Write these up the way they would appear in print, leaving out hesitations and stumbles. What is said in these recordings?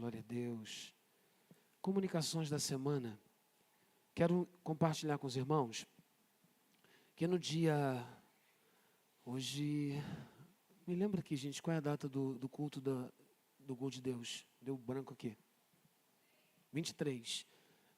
Glória a Deus. Comunicações da semana. Quero compartilhar com os irmãos que no dia... Hoje... Me lembra aqui, gente, qual é a data do culto do Gol de Deus? Deu branco aqui. 23.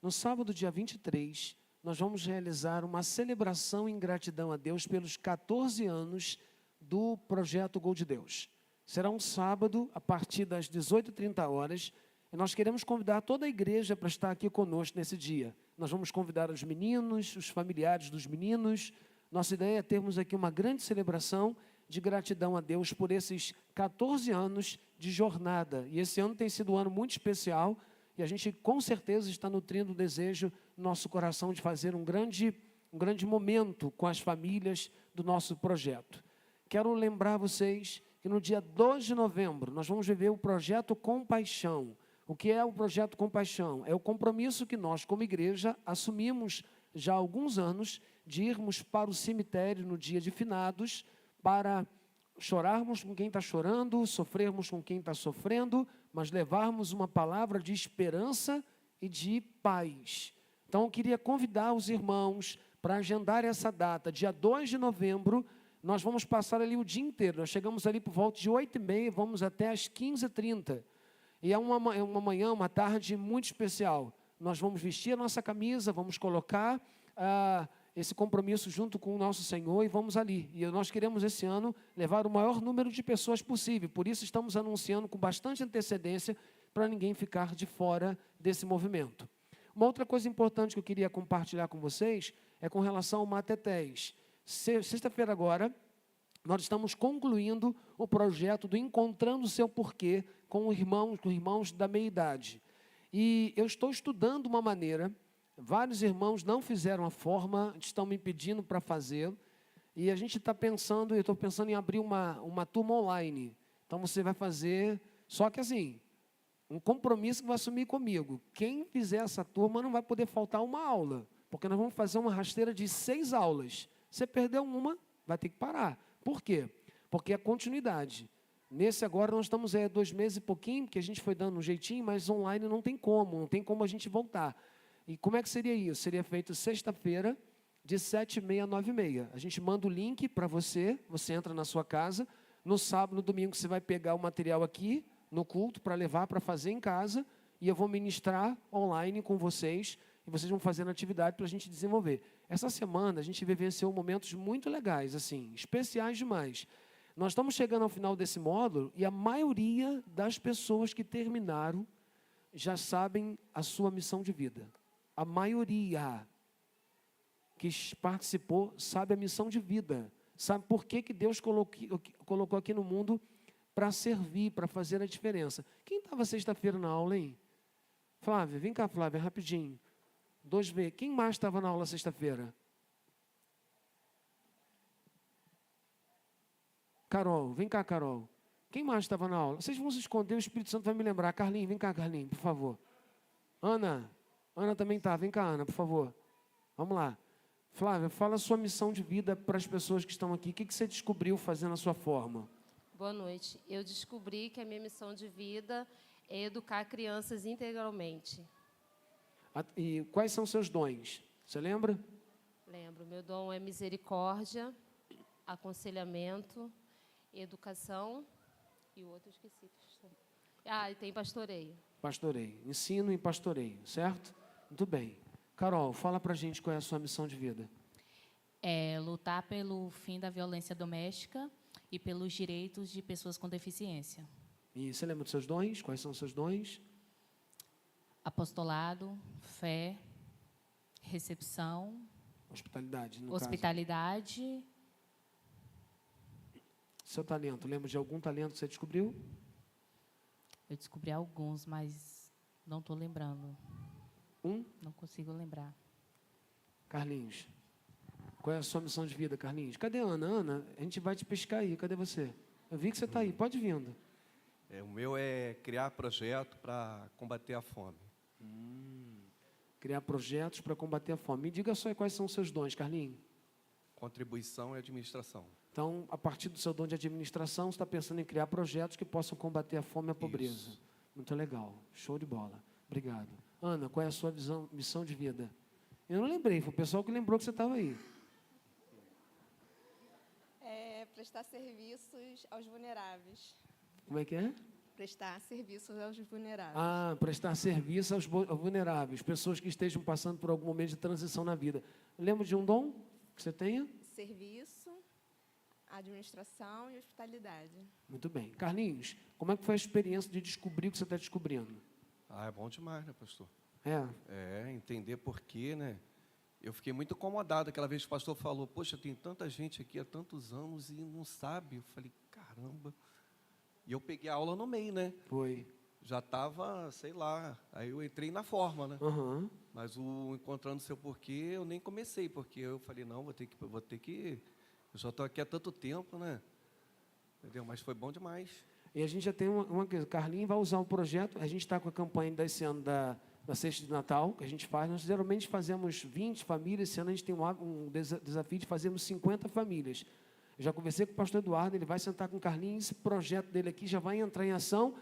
No sábado, dia 23, nós vamos realizar uma celebração em gratidão a Deus pelos 14 anos do projeto Gol de Deus. Será um sábado, a partir das 18h30, e nós queremos convidar toda a igreja para estar aqui conosco nesse dia. Nós vamos convidar os meninos, os familiares dos meninos. Nossa ideia é termos aqui uma grande celebração de gratidão a Deus por esses 14 anos de jornada. E esse ano tem sido um ano muito especial, e a gente com certeza está nutrindo o desejo no nosso coração de fazer um grande momento com as famílias do nosso projeto. Quero lembrar vocês que no dia 2 de novembro nós vamos viver o projeto Compaixão. O que é o projeto Compaixão? É o compromisso que nós, como igreja, assumimos já há alguns anos de irmos para o cemitério no dia de finados para chorarmos com quem está chorando, sofrermos com quem está sofrendo, mas levarmos uma palavra de esperança e de paz. Então, eu queria convidar os irmãos para agendar essa data, dia 2 de novembro, nós vamos passar ali o dia inteiro. Nós chegamos ali por volta de 8h30, vamos até às 15h30. E é uma manhã, uma tarde muito especial. Nós vamos vestir a nossa camisa, vamos colocar esse compromisso junto com o nosso Senhor e vamos ali. E nós queremos esse ano levar o maior número de pessoas possível. Por isso estamos anunciando com bastante antecedência para ninguém ficar de fora desse movimento. Uma outra coisa importante que eu queria compartilhar com vocês é com relação ao Matetés. Sexta-feira agora, nós estamos concluindo o projeto do Encontrando o Seu Porquê com irmãos da meia-idade. E eu estou estudando uma maneira, vários irmãos não fizeram a forma, estão me pedindo para fazer, e a gente está pensando, eu estou pensando em abrir uma turma online. Então você vai fazer, só que assim, um compromisso que vai assumir comigo. Quem fizer essa turma não vai poder faltar uma aula, porque nós vamos fazer uma rasteira de 6 aulas. Você perdeu uma, vai ter que parar. Por quê? Porque é continuidade. Nesse agora nós estamos 2 meses e pouquinho, que a gente foi dando um jeitinho, mas online não tem como a gente voltar. E como é que seria isso? Seria feito sexta-feira, de 7h30 a 9h30. A gente manda o link para você, você entra na sua casa, no sábado, no domingo você vai pegar o material aqui, no culto, para levar para fazer em casa, e eu vou ministrar online com vocês, e vocês vão fazer a atividade para a gente desenvolver. Essa semana a gente vivenciou momentos muito legais, assim, especiais demais. Nós estamos chegando ao final desse módulo e a maioria das pessoas que terminaram já sabem a sua missão de vida. A maioria que participou sabe a missão de vida, sabe por que Deus colocou aqui no mundo para servir, para fazer a diferença. Quem estava sexta-feira na aula, hein? Flávia, vem cá, Flávia, rapidinho. 2V. Quem mais estava na aula sexta-feira? Carol, vem cá, Carol. Quem mais estava na aula? Vocês vão se esconder, o Espírito Santo vai me lembrar. Carlinhos, vem cá, Carlinhos, por favor. Ana também está. Vem cá, Ana, por favor. Vamos lá. Flávia, fala a sua missão de vida para as pessoas que estão aqui. O que você descobriu fazendo a sua forma? Boa noite. Eu descobri que a minha missão de vida é educar crianças integralmente. E quais são seus dons? Você lembra? Lembro. Meu dom é misericórdia, aconselhamento, educação e o outro eu esqueci. E tem pastoreio. Pastoreio. Ensino e pastoreio, certo? Muito bem. Carol, fala pra gente qual é a sua missão de vida. É lutar pelo fim da violência doméstica e pelos direitos de pessoas com deficiência. E você lembra dos seus dons? Quais são os seus dons? Apostolado, fé, recepção, hospitalidade, no hospitalidade. caso. Seu talento, lembra de algum talento que você descobriu? Eu descobri alguns, mas não estou lembrando. Não consigo lembrar. Carlinhos, qual é a sua missão de vida, Carlinhos? Cadê a Ana? Ana, a gente vai te pescar aí, cadê você? Eu vi que você está aí, pode vindo. O meu é criar projeto para combater a fome. Criar projetos para combater a fome. Me diga só quais são os seus dons, Carlinhos. Contribuição e administração. Então, a partir do seu dom de administração, você está pensando em criar projetos que possam combater a fome e a pobreza. Isso. Muito legal, show de bola. Obrigado. Ana, qual é a sua missão de vida? Eu não lembrei, foi o pessoal que lembrou que você estava aí. Prestar serviços aos vulneráveis. Como é que é? Prestar serviços aos vulneráveis. Ah, prestar serviço aos vulneráveis, pessoas que estejam passando por algum momento de transição na vida. Lembra de um dom que você tenha? Serviço, administração e hospitalidade. Muito bem. Carlinhos, como é que foi a experiência de descobrir o que você está descobrindo? Ah, é bom demais, né, pastor? É, Entender por quê, né? Eu fiquei muito incomodado aquela vez que o pastor falou, poxa, tem tanta gente aqui há tantos anos e não sabe. Eu falei, caramba. E eu peguei a aula no meio, né? foi. Já estava, sei lá, aí eu entrei na forma, né? Aham. Mas o Encontrando Seu Porquê, eu nem comecei, porque eu falei, não, vou ter que eu já estou aqui há tanto tempo, né? Entendeu? Mas foi bom demais. E a gente já tem uma coisa, Carlinhos vai usar um projeto, a gente está com a campanha desse ano da Cesta de Natal, que a gente faz, nós geralmente fazemos 20 famílias, esse ano a gente tem um desafio de fazermos 50 famílias. Eu já conversei com o pastor Eduardo, ele vai sentar com o Carlinhos, esse projeto dele aqui já vai entrar em ação,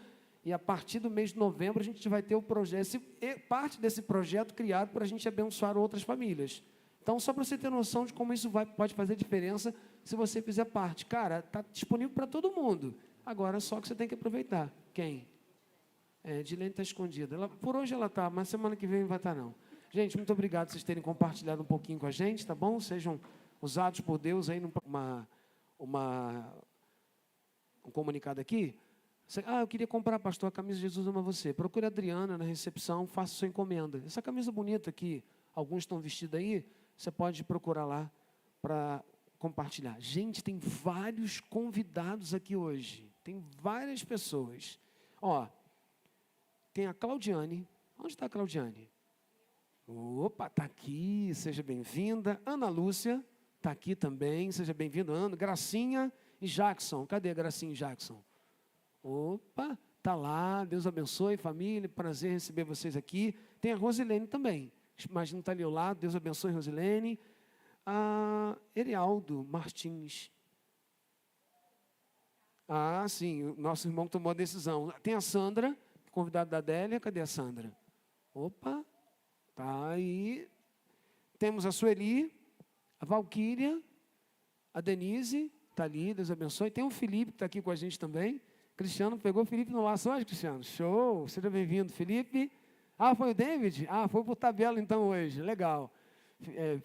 e a partir do mês de novembro a gente vai ter o projeto, parte desse projeto criado para a gente abençoar outras famílias. Então, só para você ter noção de como isso pode fazer diferença se você fizer parte. Cara, está disponível para todo mundo. Agora, só que você tem que aproveitar. Quem? Dilene está escondida. Por hoje ela está, mas semana que vem não vai estar, não. Gente, muito obrigado por vocês terem compartilhado um pouquinho com a gente, tá bom? Sejam usados por Deus aí um comunicado aqui. Eu queria comprar, pastor, a camisa Jesus ama você. Procure a Adriana na recepção, faça sua encomenda. Essa camisa bonita aqui, alguns estão vestidos aí, você pode procurar lá para compartilhar. Gente, tem vários convidados aqui hoje. Tem várias pessoas. Ó, tem a Claudiane. Onde está a Claudiane? Opa, está aqui, seja bem-vinda. Ana Lúcia está aqui também, seja bem-vinda. Ana, Gracinha e Jackson. Cadê a Gracinha e Jackson? Opa, está lá, Deus abençoe, família, prazer receber vocês aqui. Tem a Rosilene também, imagino está ali ao lado, Deus abençoe, Rosilene. A Erialdo Martins. Ah, sim, o nosso irmão tomou a decisão. Tem a Sandra, convidada da Adélia, cadê a Sandra? Opa, tá aí. Temos a Sueli, a Valquíria, a Denise, está ali, Deus abençoe. Tem o Felipe, que está aqui com a gente também. Cristiano pegou o Felipe no laço hoje, Cristiano. Show, seja bem-vindo, Felipe. Ah, foi o David? Ah, foi por tabela então hoje, legal.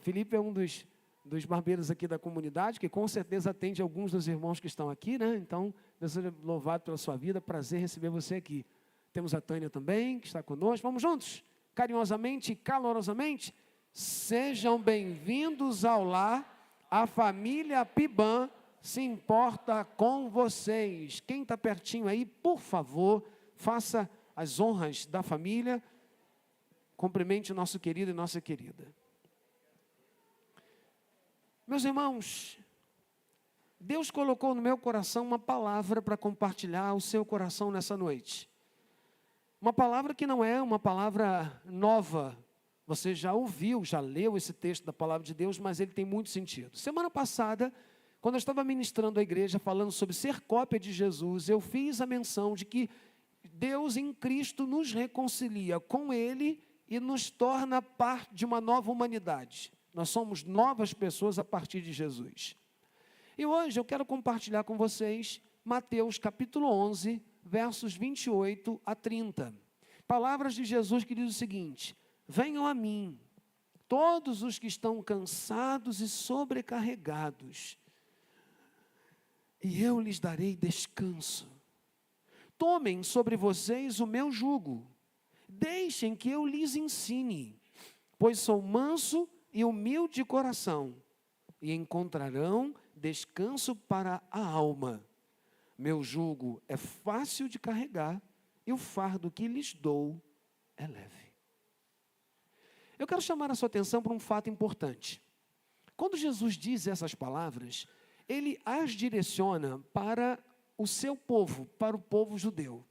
Felipe é um dos barbeiros aqui da comunidade, que com certeza atende alguns dos irmãos que estão aqui, né? Então, Deus seja louvado pela sua vida, prazer receber você aqui. Temos a Tânia também, que está conosco. Vamos juntos, carinhosamente e calorosamente. Sejam bem-vindos ao lar, a família Piban se importa com vocês. Quem está pertinho aí, por favor, faça as honras da família. Cumprimente o nosso querido e nossa querida. Meus irmãos, Deus colocou no meu coração uma palavra para compartilhar o seu coração nessa noite. Uma palavra que não é uma palavra nova. Você já ouviu, já leu esse texto da palavra de Deus, mas ele tem muito sentido. Semana passada, quando eu estava ministrando a igreja, falando sobre ser cópia de Jesus, eu fiz a menção de que Deus em Cristo nos reconcilia com Ele e nos torna parte de uma nova humanidade. Nós somos novas pessoas a partir de Jesus. E hoje eu quero compartilhar com vocês Mateus capítulo 11, versos 28 a 30. Palavras de Jesus que diz o seguinte: venham a mim, todos os que estão cansados e sobrecarregados, e eu lhes darei descanso. Tomem sobre vocês o meu jugo, deixem que eu lhes ensine, pois sou manso e humilde de coração, e encontrarão descanso para a alma. Meu jugo é fácil de carregar, e o fardo que lhes dou é leve. Eu quero chamar a sua atenção para um fato importante. Quando Jesus diz essas palavras, Ele as direciona para o seu povo, para o povo judeu.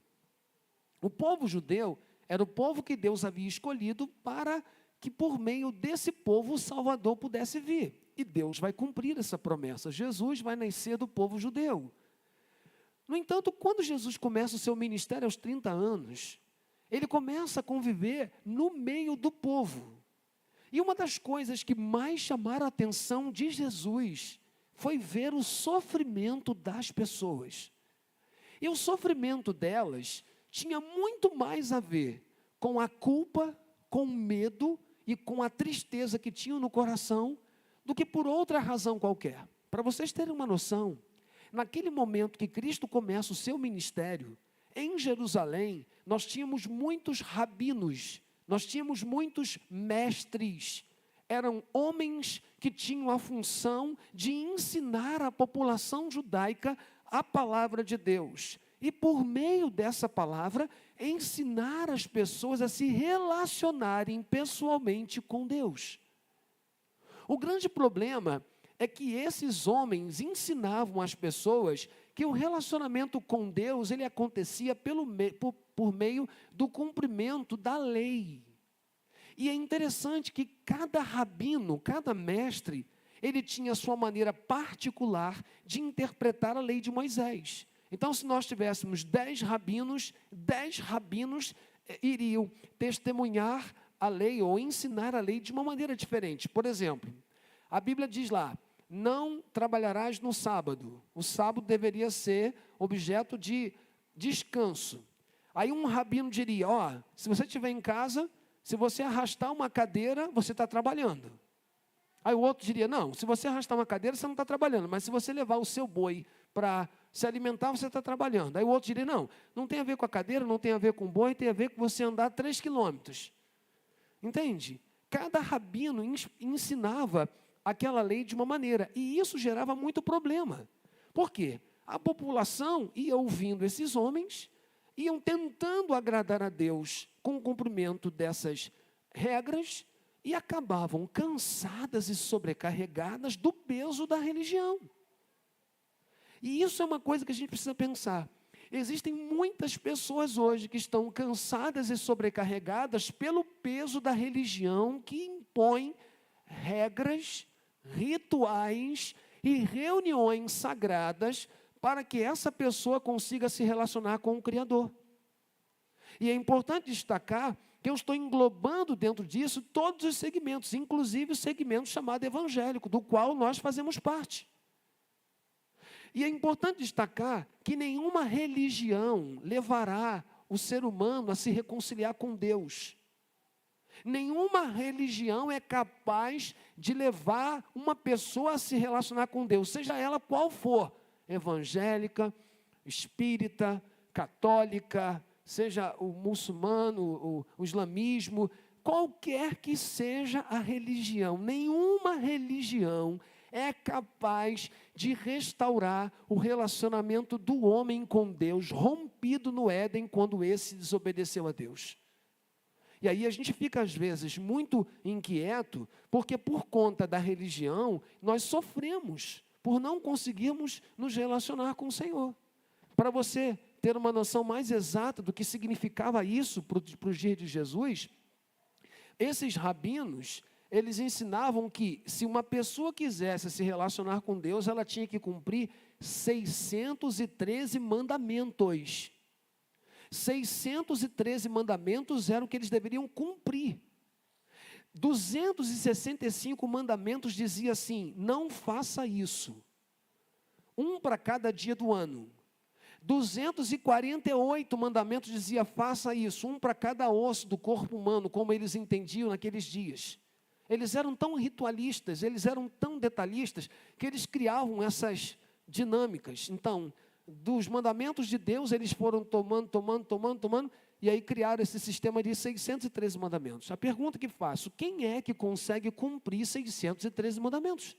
O povo judeu era o povo que Deus havia escolhido para que por meio desse povo o Salvador pudesse vir. E Deus vai cumprir essa promessa. Jesus vai nascer do povo judeu. No entanto, quando Jesus começa o seu ministério aos 30 anos, ele começa a conviver no meio do povo. E uma das coisas que mais chamaram a atenção de Jesus foi ver o sofrimento das pessoas. E o sofrimento delas tinha muito mais a ver com a culpa, com o medo e com a tristeza que tinham no coração, do que por outra razão qualquer. Para vocês terem uma noção, naquele momento que Cristo começa o seu ministério, em Jerusalém, nós tínhamos muitos rabinos, nós tínhamos muitos mestres. Eram homens que tinham a função de ensinar à população judaica a palavra de Deus. E por meio dessa palavra, ensinar as pessoas a se relacionarem pessoalmente com Deus. O grande problema é que esses homens ensinavam às pessoas que o relacionamento com Deus, ele acontecia por meio do cumprimento da lei. E é interessante que cada rabino, cada mestre, ele tinha a sua maneira particular de interpretar a lei de Moisés. Então, se nós tivéssemos 10 rabinos iriam testemunhar a lei ou ensinar a lei de uma maneira diferente. Por exemplo, a Bíblia diz lá, não trabalharás no sábado. O sábado deveria ser objeto de descanso. Aí um rabino diria, se você estiver em casa, se você arrastar uma cadeira, você está trabalhando. Aí o outro diria, não, se você arrastar uma cadeira, você não está trabalhando, mas se você levar o seu boi para se alimentar, você está trabalhando. Aí o outro diria, não tem a ver com a cadeira, não tem a ver com o boi, tem a ver com você andar 3 quilômetros. Entende? Cada rabino ensinava aquela lei de uma maneira, e isso gerava muito problema. Por quê? A população ia ouvindo esses homens, iam tentando agradar a Deus com o cumprimento dessas regras, e acabavam cansadas e sobrecarregadas do peso da religião. E isso é uma coisa que a gente precisa pensar. Existem muitas pessoas hoje que estão cansadas e sobrecarregadas pelo peso da religião que impõe regras, rituais e reuniões sagradas para que essa pessoa consiga se relacionar com o Criador. E é importante destacar que eu estou englobando dentro disso todos os segmentos, inclusive o segmento chamado evangélico, do qual nós fazemos parte. E é importante destacar que nenhuma religião levará o ser humano a se reconciliar com Deus. Nenhuma religião é capaz de levar uma pessoa a se relacionar com Deus, seja ela qual for, evangélica, espírita, católica, seja o muçulmano, o islamismo, qualquer que seja a religião, nenhuma religião é capaz de restaurar o relacionamento do homem com Deus, rompido no Éden, quando esse desobedeceu a Deus. E aí a gente fica, às vezes, muito inquieto, porque por conta da religião, nós sofremos por não conseguirmos nos relacionar com o Senhor. Para você ter uma noção mais exata do que significava isso para os dias de Jesus, esses rabinos, eles ensinavam que se uma pessoa quisesse se relacionar com Deus, ela tinha que cumprir 613 mandamentos. 613 mandamentos eram o que eles deveriam cumprir. 265 mandamentos dizia assim, não faça isso. Um para cada dia do ano. 248 mandamentos dizia, faça isso, um para cada osso do corpo humano, como eles entendiam naqueles dias. Eles eram tão ritualistas, eles eram tão detalhistas, que eles criavam essas dinâmicas. Então, dos mandamentos de Deus, eles foram tomando, e aí criaram esse sistema de 613 mandamentos. A pergunta que faço, quem é que consegue cumprir 613 mandamentos?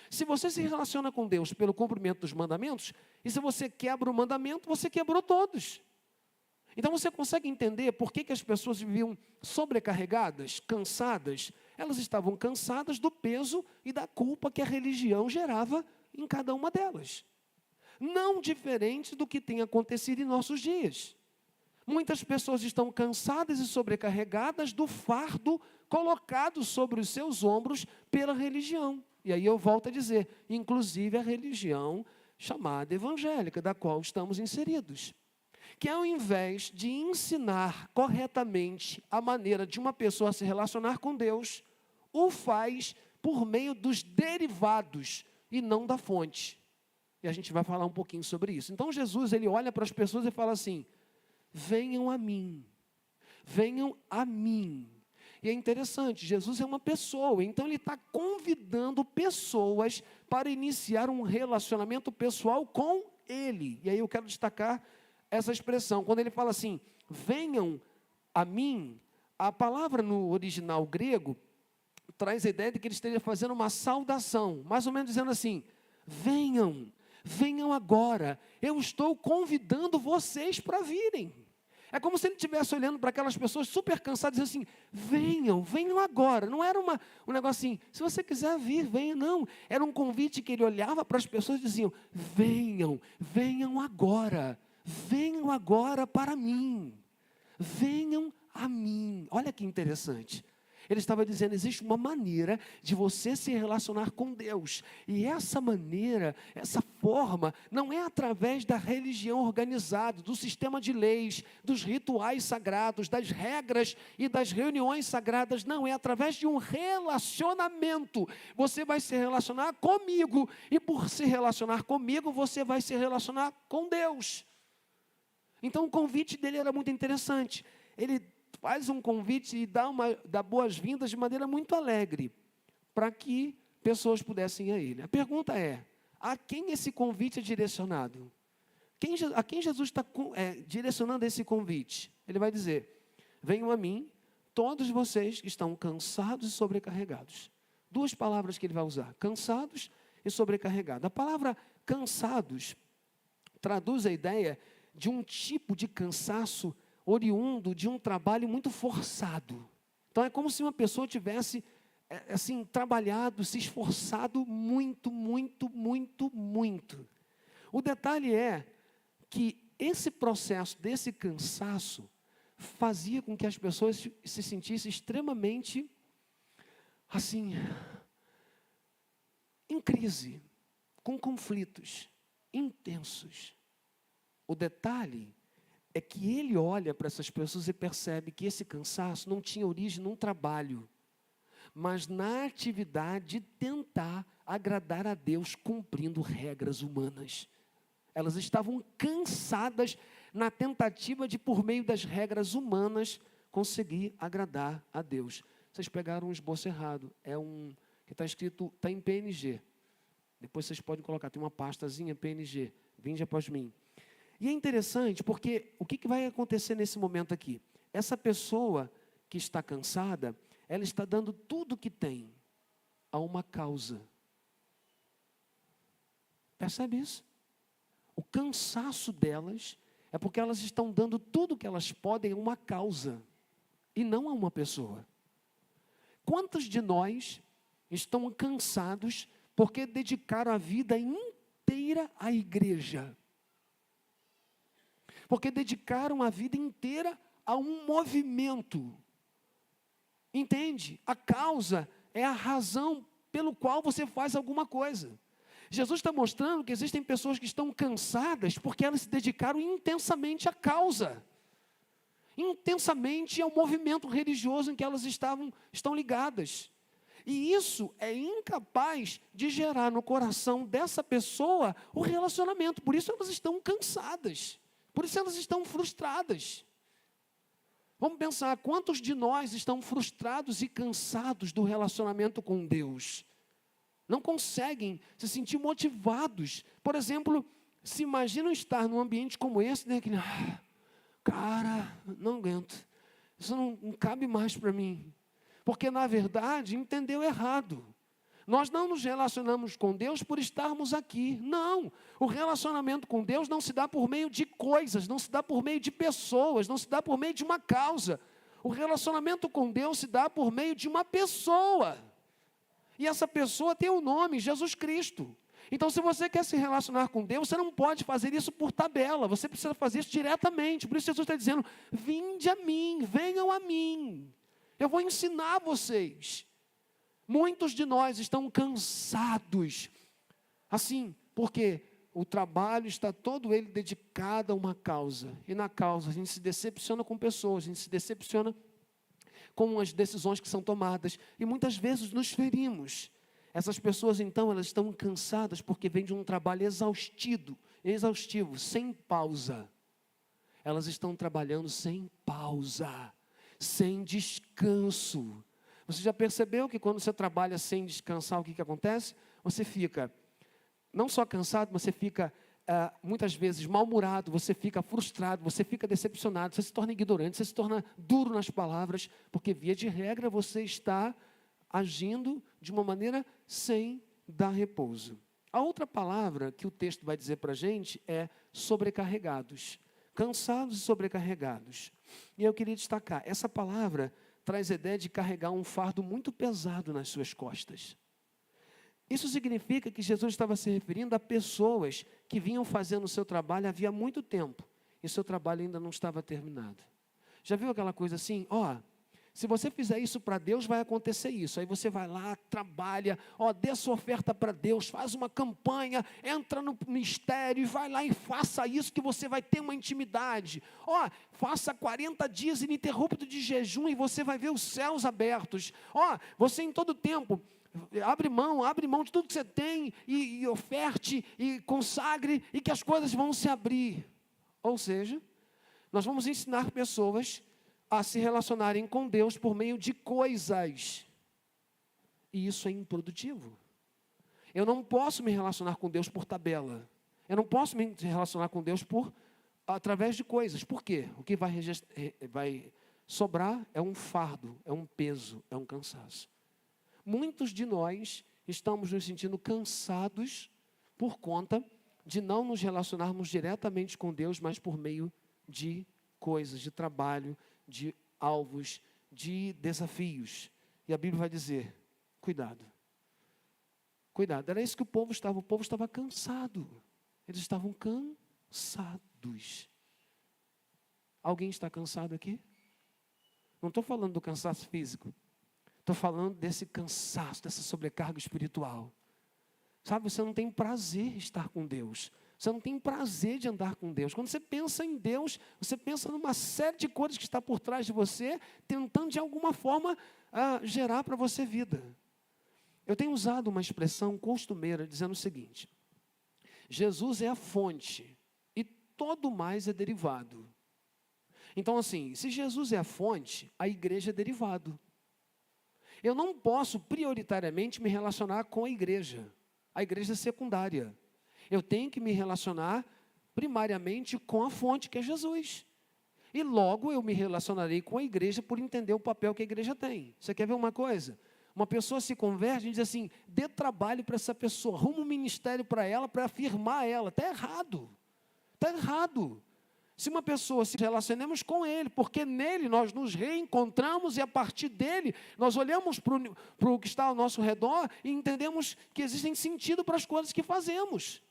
Se você se relaciona com Deus pelo cumprimento dos mandamentos, e se você quebra o mandamento, você quebrou todos. Então você consegue entender por que as pessoas viviam sobrecarregadas, cansadas? Elas estavam cansadas do peso e da culpa que a religião gerava em cada uma delas. Não diferente do que tem acontecido em nossos dias. Muitas pessoas estão cansadas e sobrecarregadas do fardo colocado sobre os seus ombros pela religião. E aí eu volto a dizer, inclusive a religião chamada evangélica, da qual estamos inseridos. Que ao invés de ensinar corretamente a maneira de uma pessoa se relacionar com Deus, o faz por meio dos derivados e não da fonte. E a gente vai falar um pouquinho sobre isso. Então Jesus, ele olha para as pessoas e fala assim: venham a mim, venham a mim. E é interessante, Jesus é uma pessoa, então ele está convidando pessoas para iniciar um relacionamento pessoal com ele. E aí eu quero destacar essa expressão, quando ele fala assim, venham a mim, a palavra no original grego traz a ideia de que ele esteja fazendo uma saudação, mais ou menos dizendo assim, venham, venham agora, eu estou convidando vocês para virem. É como se ele estivesse olhando para aquelas pessoas super cansadas, dizendo assim, venham, venham agora. Não era um negócio assim, se você quiser vir, venha, não. Era um convite que ele olhava para as pessoas e diziam, venham, venham agora para mim. Venham a mim. Olha que interessante. Ele estava dizendo, existe uma maneira de você se relacionar com Deus. E essa maneira, essa forma, não é através da religião organizada, do sistema de leis, dos rituais sagrados, das regras e das reuniões sagradas. Não, é através de um relacionamento. Você vai se relacionar comigo. E por se relacionar comigo, você vai se relacionar com Deus. Então o convite dele era muito interessante. Ele faz um convite e dá boas-vindas de maneira muito alegre, para que pessoas pudessem ir a ele. A pergunta é, a quem esse convite é direcionado? A quem Jesus está direcionando esse convite? Ele vai dizer, venham a mim, todos vocês que estão cansados e sobrecarregados. Duas palavras que ele vai usar, cansados e sobrecarregados. A palavra cansados traduz a ideia de um tipo de cansaço oriundo de um trabalho muito forçado. Então é como se uma pessoa tivesse assim trabalhado, se esforçado muito. O detalhe é que esse processo desse cansaço fazia com que as pessoas se sentissem extremamente assim em crise, com conflitos intensos. O detalhe é que ele olha para essas pessoas e percebe que esse cansaço não tinha origem num trabalho, mas na atividade de tentar agradar a Deus cumprindo regras humanas. Elas estavam cansadas na tentativa de, por meio das regras humanas, conseguir agradar a Deus. Vocês pegaram um esboço errado, que está escrito, está em PNG. Depois vocês podem colocar, tem uma pastazinha PNG, vinde após mim. E é interessante porque o que vai acontecer nesse momento aqui? Essa pessoa que está cansada, ela está dando tudo o que tem a uma causa. Percebe isso? O cansaço delas é porque elas estão dando tudo o que elas podem a uma causa e não a uma pessoa. Quantos de nós estão cansados porque dedicaram a vida inteira à igreja? Porque dedicaram a vida inteira a um movimento. Entende? A causa é a razão pelo qual você faz alguma coisa. Jesus está mostrando que existem pessoas que estão cansadas porque elas se dedicaram intensamente à causa. Intensamente ao movimento religioso em que elas estão ligadas. E isso é incapaz de gerar no coração dessa pessoa o relacionamento. Por isso elas estão cansadas. Por isso elas estão frustradas. Vamos pensar, quantos de nós estão frustrados e cansados do relacionamento com Deus? Não conseguem se sentir motivados. Por exemplo, se imaginam estar num ambiente como esse, né? Cara, não aguento. Isso não cabe mais para mim. Porque, na verdade, entendeu errado. Nós não nos relacionamos com Deus por estarmos aqui. Não. O relacionamento com Deus não se dá por meio de coisas, não se dá por meio de pessoas, não se dá por meio de uma causa. O relacionamento com Deus se dá por meio de uma pessoa. E essa pessoa tem um nome, Jesus Cristo. Então, se você quer se relacionar com Deus, você não pode fazer isso por tabela. Você precisa fazer isso diretamente. Por isso Jesus está dizendo, vinde a mim, venham a mim. Eu vou ensinar vocês. Muitos de nós estão cansados, assim, porque o trabalho está todo ele dedicado a uma causa. E na causa a gente se decepciona com pessoas, a gente se decepciona com as decisões que são tomadas. E muitas vezes nos ferimos. Essas pessoas, então, elas estão cansadas porque vêm de um trabalho exaustivo, sem pausa. Elas estão trabalhando sem pausa, sem descanso. Você já percebeu que quando você trabalha sem descansar, o que acontece? Você fica não só cansado, mas você fica muitas vezes mal-humorado, você fica frustrado, você fica decepcionado, você se torna ignorante, você se torna duro nas palavras, porque via de regra você está agindo de uma maneira sem dar repouso. A outra palavra que o texto vai dizer para a gente é sobrecarregados. Cansados e sobrecarregados. E eu queria destacar, essa palavra traz a ideia de carregar um fardo muito pesado nas suas costas. Isso significa que Jesus estava se referindo a pessoas que vinham fazendo o seu trabalho havia muito tempo, e seu trabalho ainda não estava terminado. Já viu aquela coisa assim? Se você fizer isso para Deus, vai acontecer isso. Aí você vai lá, trabalha, dê sua oferta para Deus, faz uma campanha, entra no mistério e vai lá e faça isso que você vai ter uma intimidade. Faça 40 dias ininterruptos de jejum e você vai ver os céus abertos. Você em todo tempo abre mão de tudo que você tem e oferte e consagre e que as coisas vão se abrir. Ou seja, nós vamos ensinar pessoas a se relacionarem com Deus por meio de coisas. E isso é improdutivo. Eu não posso me relacionar com Deus por tabela. Eu não posso me relacionar com Deus através de coisas. Por quê? O que vai sobrar é um fardo, é um peso, é um cansaço. Muitos de nós estamos nos sentindo cansados por conta de não nos relacionarmos diretamente com Deus, mas por meio de coisas, de trabalho, de alvos, de desafios. E a Bíblia vai dizer, cuidado. Cuidado, era isso que o povo estava cansado. Eles estavam cansados. Alguém está cansado aqui? Não estou falando do cansaço físico. Estou falando desse cansaço, dessa sobrecarga espiritual. Sabe, você não tem prazer em estar com Deus. Você não tem prazer de andar com Deus. Quando você pensa em Deus, você pensa numa série de coisas que está por trás de você, tentando de alguma forma gerar para você vida. Eu tenho usado uma expressão costumeira dizendo o seguinte: Jesus é a fonte e todo mais é derivado. Então, assim, se Jesus é a fonte, a igreja é derivado. Eu não posso prioritariamente me relacionar com a igreja é secundária. Eu tenho que me relacionar primariamente com a fonte, que é Jesus. E logo eu me relacionarei com a igreja por entender o papel que a igreja tem. Você quer ver uma coisa? Uma pessoa se converte e diz assim, dê trabalho para essa pessoa, arruma um ministério para ela, para afirmar ela. Está errado. Está errado. Se uma pessoa se relacionemos com ele, porque nele nós nos reencontramos e a partir dele nós olhamos para o que está ao nosso redor e entendemos que existem sentido para as coisas que fazemos.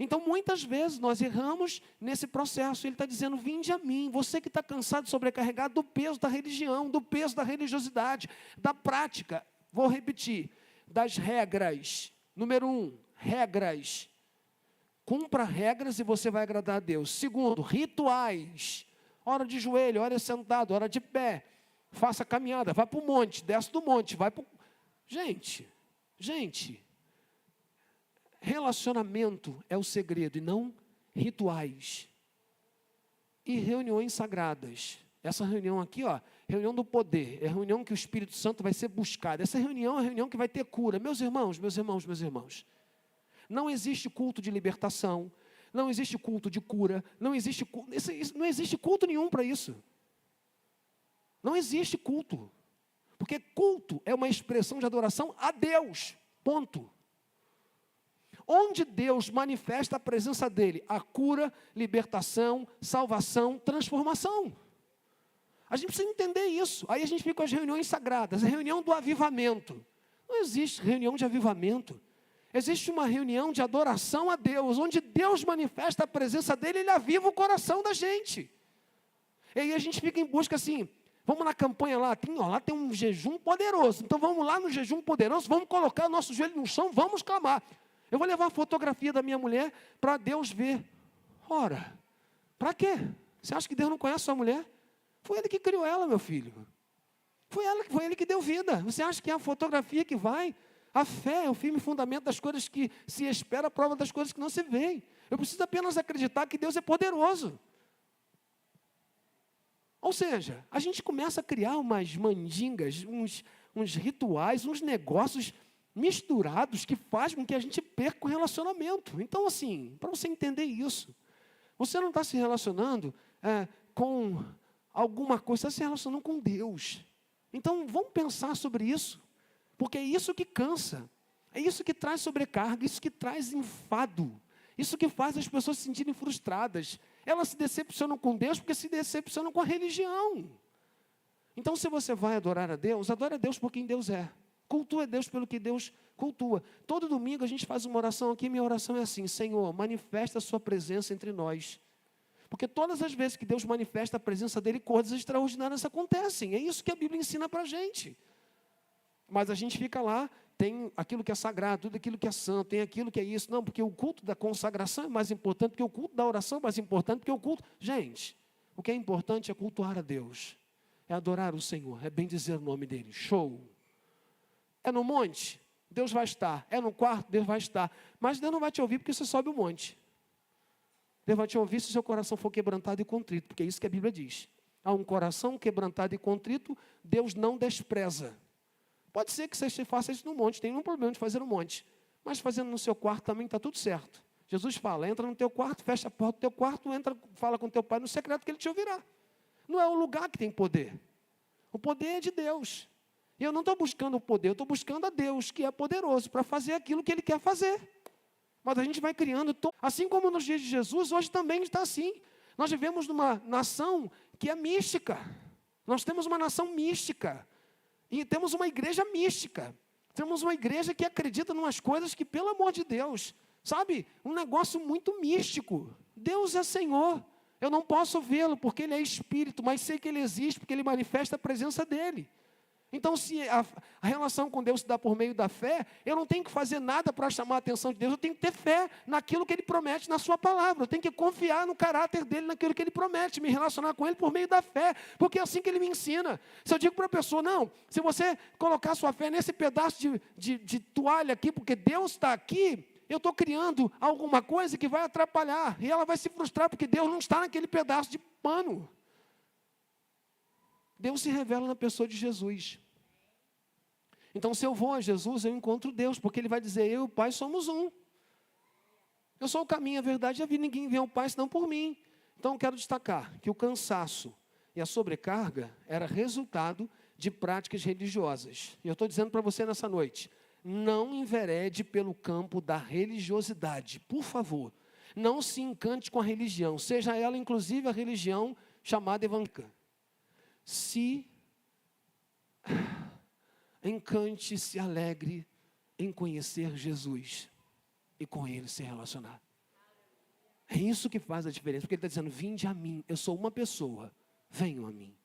Então, muitas vezes, nós erramos nesse processo. Ele está dizendo, vinde a mim, você que está cansado, sobrecarregado do peso da religião, do peso da religiosidade, da prática. Vou repetir, das regras. Número 1, regras. Cumpra regras e você vai agradar a Deus. Segundo, rituais. Hora de joelho, hora sentado, hora de pé. Faça caminhada, vai para o monte, desce do monte, vai para o... Gente... Relacionamento é o segredo e não rituais. E reuniões sagradas. Essa reunião aqui, reunião do poder, é a reunião que o Espírito Santo vai ser buscado. Essa reunião é a reunião que vai ter cura. Meus irmãos, não existe culto de libertação, não existe culto de cura, não existe culto nenhum para isso. Não existe culto. Porque culto é uma expressão de adoração a Deus. Ponto. Onde Deus manifesta a presença dele, a cura, libertação, salvação, transformação. A gente precisa entender isso. Aí a gente fica com as reuniões sagradas, a reunião do avivamento. Não existe reunião de avivamento. Existe uma reunião de adoração a Deus, onde Deus manifesta a presença dele, ele aviva o coração da gente. E aí a gente fica em busca assim, vamos na campanha lá tem um jejum poderoso. Então vamos lá no jejum poderoso, vamos colocar o nosso joelho no chão, vamos clamar. Eu vou levar a fotografia da minha mulher para Deus ver. Ora, para quê? Você acha que Deus não conhece a sua mulher? Foi Ele que criou ela, meu filho. Foi Ele que deu vida. Você acha que é a fotografia que vai? A fé é o firme fundamento das coisas que se espera, a prova das coisas que não se veem. Eu preciso apenas acreditar que Deus é poderoso. Ou seja, a gente começa a criar umas mandingas, uns rituais, uns negócios misturados que fazem com que a gente perca o relacionamento. Então, assim, para você entender isso, você não está se relacionando com alguma coisa, está se relacionando com Deus. Então, vamos pensar sobre isso, porque é isso que cansa, é isso que traz sobrecarga, isso que traz enfado, isso que faz as pessoas se sentirem frustradas. Elas se decepcionam com Deus porque se decepcionam com a religião. Então, se você vai adorar a Deus, adore a Deus por quem Deus é. Cultua a Deus pelo que Deus cultua. Todo domingo a gente faz uma oração aqui, minha oração é assim: Senhor, manifesta a sua presença entre nós. Porque todas as vezes que Deus manifesta a presença dEle, coisas extraordinárias acontecem. É isso que a Bíblia ensina para a gente. Mas a gente fica lá, tem aquilo que é sagrado, tudo aquilo que é santo, tem aquilo que é isso. Não, porque o culto da consagração é mais importante, porque o culto da oração é mais importante, porque o culto... Gente, o que é importante é cultuar a Deus. É adorar o Senhor, é bendizer o nome dEle. Show! É no monte? Deus vai estar. É no quarto? Deus vai estar. Mas Deus não vai te ouvir porque você sobe o monte. Deus vai te ouvir se o seu coração for quebrantado e contrito, porque é isso que a Bíblia diz. Há um coração quebrantado e contrito, Deus não despreza. Pode ser que você faça isso no monte, tem nenhum problema de fazer no monte. Mas fazendo no seu quarto também está tudo certo. Jesus fala, entra no teu quarto, fecha a porta do teu quarto, entra, fala com teu pai no secreto que ele te ouvirá. Não é o lugar que tem poder. O poder é de Deus. E eu não estou buscando o poder, eu estou buscando a Deus, que é poderoso, para fazer aquilo que Ele quer fazer. Mas a gente vai criando, assim como nos dias de Jesus, hoje também está assim. Nós vivemos numa nação que é mística. Nós temos uma nação mística. E temos uma igreja mística. Temos uma igreja que acredita em umas coisas que, pelo amor de Deus, sabe? Um negócio muito místico. Deus é Senhor. Eu não posso vê-lo porque Ele é Espírito, mas sei que Ele existe porque Ele manifesta a presença dEle. Então, se a relação com Deus se dá por meio da fé, eu não tenho que fazer nada para chamar a atenção de Deus, eu tenho que ter fé naquilo que Ele promete na sua palavra, eu tenho que confiar no caráter dEle, naquilo que Ele promete, me relacionar com Ele por meio da fé, porque é assim que Ele me ensina. Se eu digo para a pessoa, não, se você colocar sua fé nesse pedaço de toalha aqui, porque Deus está aqui, eu estou criando alguma coisa que vai atrapalhar, e ela vai se frustrar, porque Deus não está naquele pedaço de pano. Deus se revela na pessoa de Jesus. Então, se eu vou a Jesus, eu encontro Deus, porque Ele vai dizer, eu e o Pai somos um. Eu sou o caminho, a verdade e a vida, ninguém vem ao Pai senão por mim. Então, eu quero destacar que o cansaço e a sobrecarga era resultado de práticas religiosas. E eu estou dizendo para você nessa noite, não enverede pelo campo da religiosidade, por favor. Não se encante com a religião, seja ela inclusive a religião chamada evangélica. Se encante, se alegre em conhecer Jesus e com Ele se relacionar. É isso que faz a diferença, porque Ele está dizendo, vinde a mim, eu sou uma pessoa, venham a mim.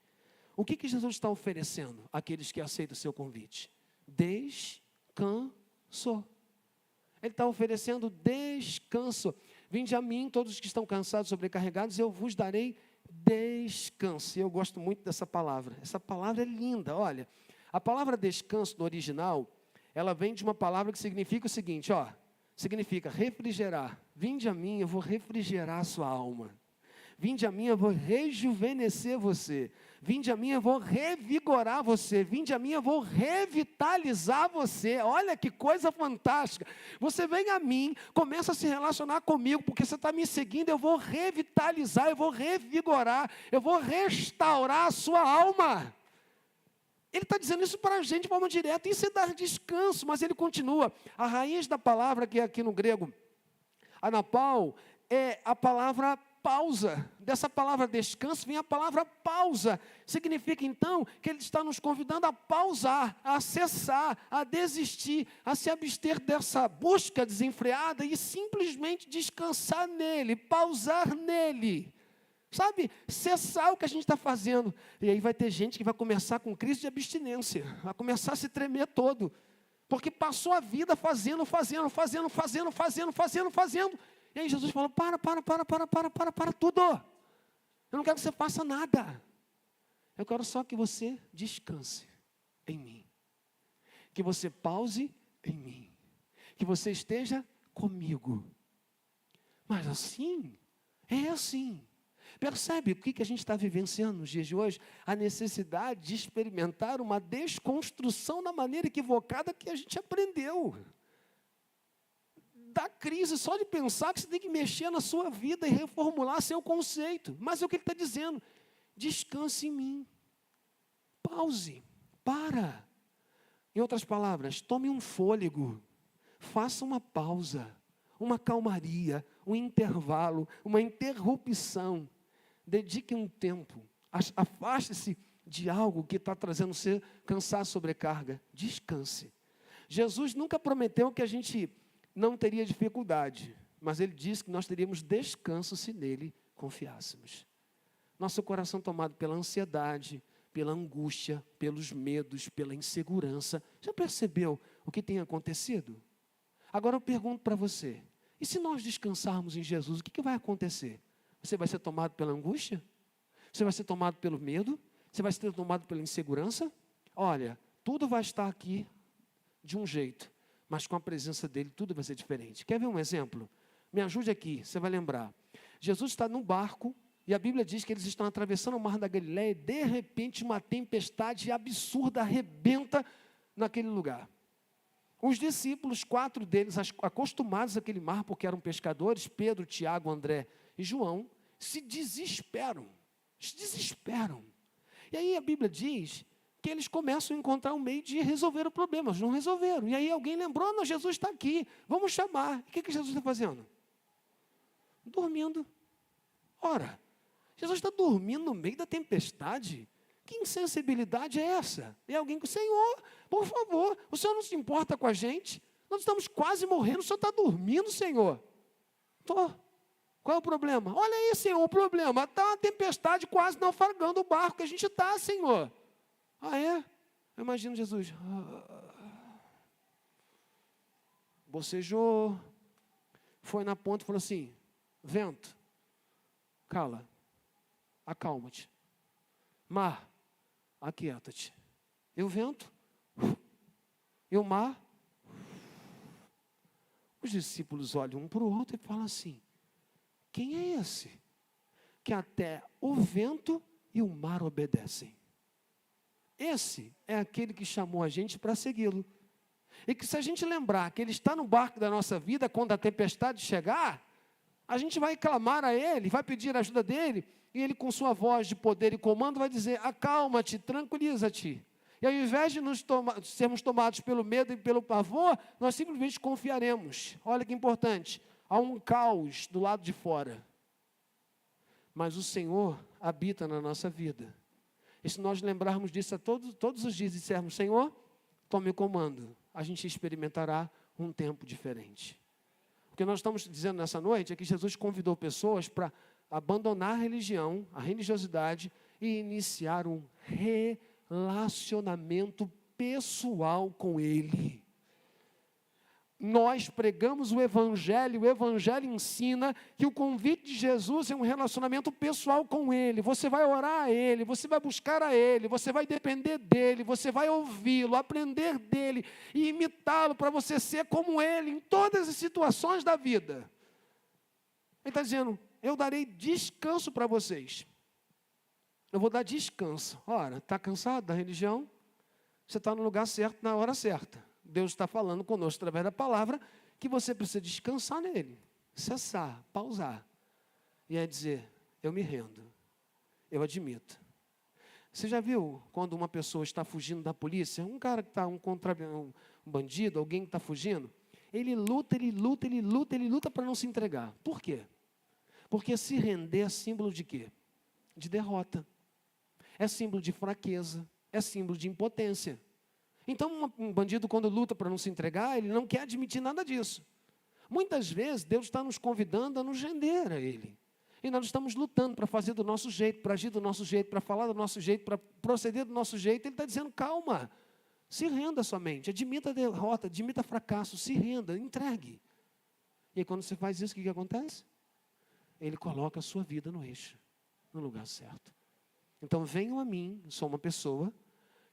O que Jesus está oferecendo àqueles que aceitam o seu convite? Descanso. Ele está oferecendo descanso. Vinde a mim, todos que estão cansados, sobrecarregados, eu vos darei descanso. Eu gosto muito dessa palavra. Essa palavra é linda, olha. A palavra descanso no original, ela vem de uma palavra que significa o seguinte, ó. Significa refrigerar. Vinde a mim, eu vou refrigerar a sua alma. Vinde a mim, eu vou rejuvenescer você. Vinde a mim, eu vou revigorar você. Vinde a mim, eu vou revitalizar você. Olha que coisa fantástica. Você vem a mim, começa a se relacionar comigo, porque você está me seguindo, eu vou revitalizar, eu vou revigorar, eu vou restaurar a sua alma. Ele está dizendo isso para a gente de forma direta, isso é dar descanso, mas ele continua. A raiz da palavra, que é aqui no grego, anapau, é a palavra pausa. Dessa palavra descanso vem a palavra pausa. Significa então que ele está nos convidando a pausar, a cessar, a desistir, a se abster dessa busca desenfreada e simplesmente descansar nele, pausar nele. Sabe, cessar o que a gente está fazendo. E aí vai ter gente que vai começar com crise de abstinência, vai começar a se tremer todo. Porque passou a vida fazendo. E aí Jesus falou, para tudo. Eu não quero que você faça nada. Eu quero só que você descanse em mim. Que você pause em mim. Que você esteja comigo. Mas assim, é assim. Percebe o que a gente está vivenciando nos dias de hoje? A necessidade de experimentar uma desconstrução da maneira equivocada que a gente aprendeu. Da crise, só de pensar que você tem que mexer na sua vida e reformular seu conceito. Mas é o que ele está dizendo. Descanse em mim. Pause. Para. Em outras palavras, tome um fôlego. Faça uma pausa. Uma calmaria. Um intervalo. Uma interrupção. Dedique um tempo. Afaste-se de algo que está trazendo você cansaço, sobrecarga. Descanse. Jesus nunca prometeu que a gente não teria dificuldade, mas Ele disse que nós teríamos descanso se nele confiássemos. Nosso coração tomado pela ansiedade, pela angústia, pelos medos, pela insegurança. Já percebeu o que tem acontecido? Agora eu pergunto para você, e se nós descansarmos em Jesus, o que vai acontecer? Você vai ser tomado pela angústia? Você vai ser tomado pelo medo? Você vai ser tomado pela insegurança? Olha, tudo vai estar aqui de um jeito, mas com a presença dele tudo vai ser diferente. Quer ver um exemplo? Me ajude aqui, você vai lembrar. Jesus está num barco e a Bíblia diz que eles estão atravessando o mar da Galileia e de repente uma tempestade absurda arrebenta naquele lugar. Os discípulos, 4 deles acostumados àquele mar porque eram pescadores, Pedro, Tiago, André e João, se desesperam. E aí a Bíblia diz que eles começam a encontrar um meio de resolver o problema, mas não resolveram. E aí alguém lembrou, não, Jesus está aqui, vamos chamar. O que Jesus está fazendo? Dormindo. Ora, Jesus está dormindo no meio da tempestade? Que insensibilidade é essa? E alguém que, Senhor, por favor, o Senhor não se importa com a gente? Nós estamos quase morrendo, o Senhor está dormindo, Senhor? Estou. Qual é o problema? Olha aí, Senhor, o problema. Está uma tempestade quase naufragando o barco que a gente está, Senhor. Ah, é? Eu imagino Jesus. Bocejou. Foi na ponta e falou assim, vento, cala, acalma-te. Mar, aquieta-te. E o vento? E o mar? Os discípulos olham um para o outro e falam assim, quem é esse? Que até o vento e o mar obedecem. Esse é aquele que chamou a gente para segui-lo. E que se a gente lembrar que Ele está no barco da nossa vida, quando a tempestade chegar, a gente vai clamar a Ele, vai pedir a ajuda dEle, e Ele com sua voz de poder e comando vai dizer, acalma-te, tranquiliza-te. E ao invés de sermos tomados pelo medo e pelo pavor, nós simplesmente confiaremos. Olha que importante, há um caos do lado de fora. Mas o Senhor habita na nossa vida. E se nós lembrarmos disso todos os dias e dissermos, Senhor, tome o comando, a gente experimentará um tempo diferente. O que nós estamos dizendo nessa noite é que Jesus convidou pessoas para abandonar a religião, a religiosidade e iniciar um relacionamento pessoal com Ele. Nós pregamos o Evangelho ensina que o convite de Jesus é um relacionamento pessoal com Ele. Você vai orar a Ele, você vai buscar a Ele, você vai depender dEle, você vai ouvi-lo, aprender dEle e imitá-lo para você ser como Ele em todas as situações da vida. Ele está dizendo, eu darei descanso para vocês. Eu vou dar descanso. Ora, está cansado da religião? Você está no lugar certo, na hora certa. Deus está falando conosco através da palavra que você precisa descansar nele, cessar, pausar. E é dizer, eu me rendo, eu admito. Você já viu quando uma pessoa está fugindo da polícia? Um cara que está, um bandido, alguém que está fugindo, ele luta para não se entregar. Por quê? Porque se render é símbolo de quê? De derrota. É símbolo de fraqueza, é símbolo de impotência. Então, um bandido, quando luta para não se entregar, ele não quer admitir nada disso. Muitas vezes, Deus está nos convidando a nos render a Ele. E nós estamos lutando para fazer do nosso jeito, para agir do nosso jeito, para falar do nosso jeito, para proceder do nosso jeito. Ele está dizendo, calma, Se renda somente, admita a derrota, admita fracasso, se renda, entregue. E aí, quando você faz isso, o que acontece? Ele coloca a sua vida no eixo, no lugar certo. Então, venham a mim, sou uma pessoa,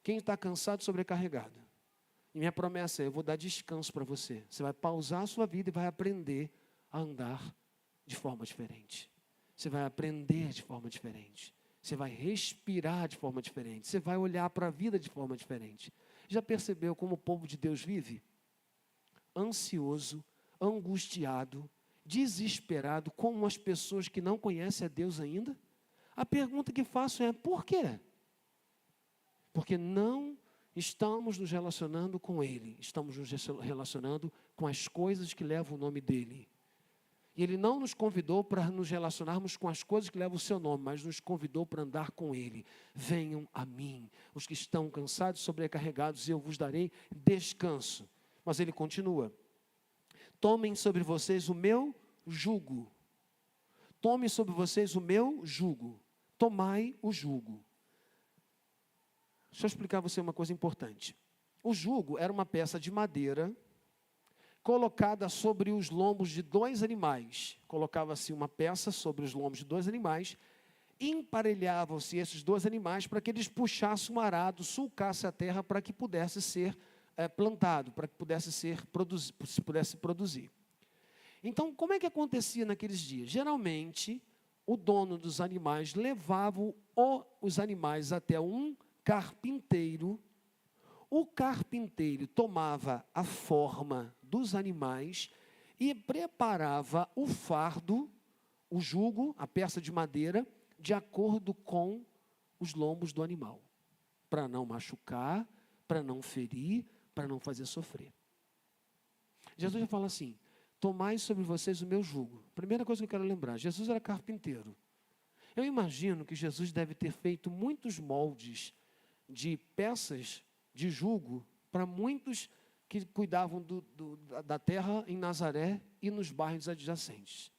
quem está cansado e sobrecarregado. E minha promessa é, eu vou dar descanso para você. Você vai pausar a sua vida e vai aprender a andar de forma diferente. Você vai aprender de forma diferente. Você vai respirar de forma diferente. Você vai olhar para a vida de forma diferente. Já percebeu como o povo de Deus vive? Ansioso, angustiado, desesperado, como as pessoas que não conhecem a Deus ainda? A pergunta que faço é, por quê? Porque não estamos nos relacionando com Ele, estamos nos relacionando com as coisas que levam o nome dEle. E Ele não nos convidou para nos relacionarmos com as coisas que levam o seu nome, mas nos convidou para andar com Ele. Venham a mim, os que estão cansados e sobrecarregados, e eu vos darei descanso. Mas Ele continua, tomem sobre vocês o meu jugo. Tomem sobre vocês o meu jugo. Tomai o jugo. Deixa eu explicar a você uma coisa importante. O jugo era uma peça de madeira colocada sobre os lombos de dois animais. Colocava-se uma peça sobre os lombos de dois animais, emparelhavam-se esses dois animais para que eles puxassem um arado, sulcassem a terra para que pudesse ser plantado, para que pudesse produzir. Então, como é que acontecia naqueles dias? Geralmente, o dono dos animais levava os animais até um carpinteiro. O carpinteiro tomava a forma dos animais e preparava o fardo, o jugo, a peça de madeira, de acordo com os lombos do animal, para não machucar, para não ferir, para não fazer sofrer. Jesus já fala assim, tomai sobre vocês o meu jugo. Primeira coisa que eu quero lembrar, Jesus era carpinteiro. Eu imagino que Jesus deve ter feito muitos moldes de peças de jugo para muitos que cuidavam da terra em Nazaré e nos bairros adjacentes.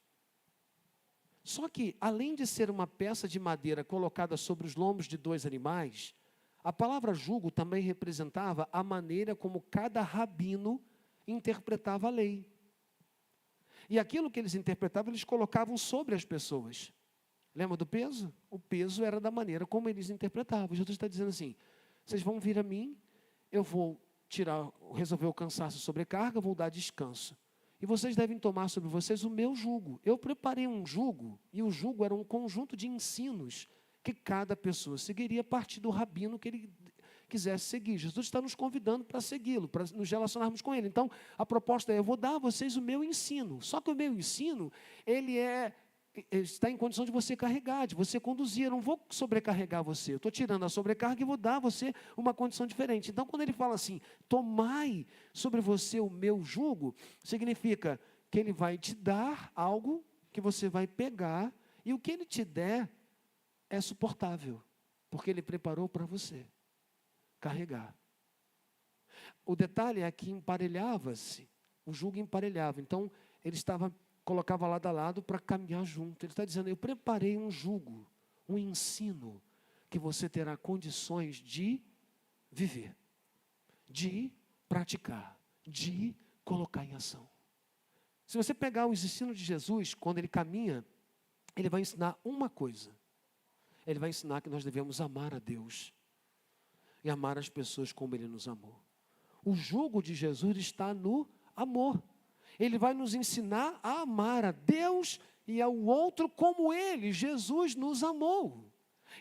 Só que, além de ser uma peça de madeira colocada sobre os lombos de dois animais, a palavra jugo também representava a maneira como cada rabino interpretava a lei. E aquilo que eles interpretavam, eles colocavam sobre as pessoas. Lembra do peso? O peso era da maneira como eles interpretavam. Jesus está dizendo assim, vocês vão vir a mim, eu vou resolver o cansaço e sobrecarga, vou dar descanso. E vocês devem tomar sobre vocês o meu jugo. Eu preparei um jugo, e o jugo era um conjunto de ensinos que cada pessoa seguiria a partir do rabino que ele quisesse seguir. Jesus está nos convidando para segui-lo, para nos relacionarmos com ele. Então, a proposta é, eu vou dar a vocês o meu ensino. Só que o meu ensino, ele está em condição de você carregar, de você conduzir. Eu não vou sobrecarregar você. Eu estou tirando a sobrecarga e vou dar a você uma condição diferente. Então, quando ele fala assim, tomai sobre você o meu jugo, significa que ele vai te dar algo que você vai pegar, e o que ele te der é suportável, porque ele preparou para você carregar. O detalhe é que emparelhava-se, o jugo emparelhava. Então, ele colocava lado a lado para caminhar junto. Ele está dizendo, eu preparei um jugo, um ensino, que você terá condições de viver, de praticar, de colocar em ação. Se você pegar os ensinos de Jesus, quando ele caminha, ele vai ensinar uma coisa. Ele vai ensinar que nós devemos amar a Deus e amar as pessoas como Ele nos amou. O jugo de Jesus está no amor. Ele vai nos ensinar a amar a Deus e ao outro como Ele, Jesus, nos amou.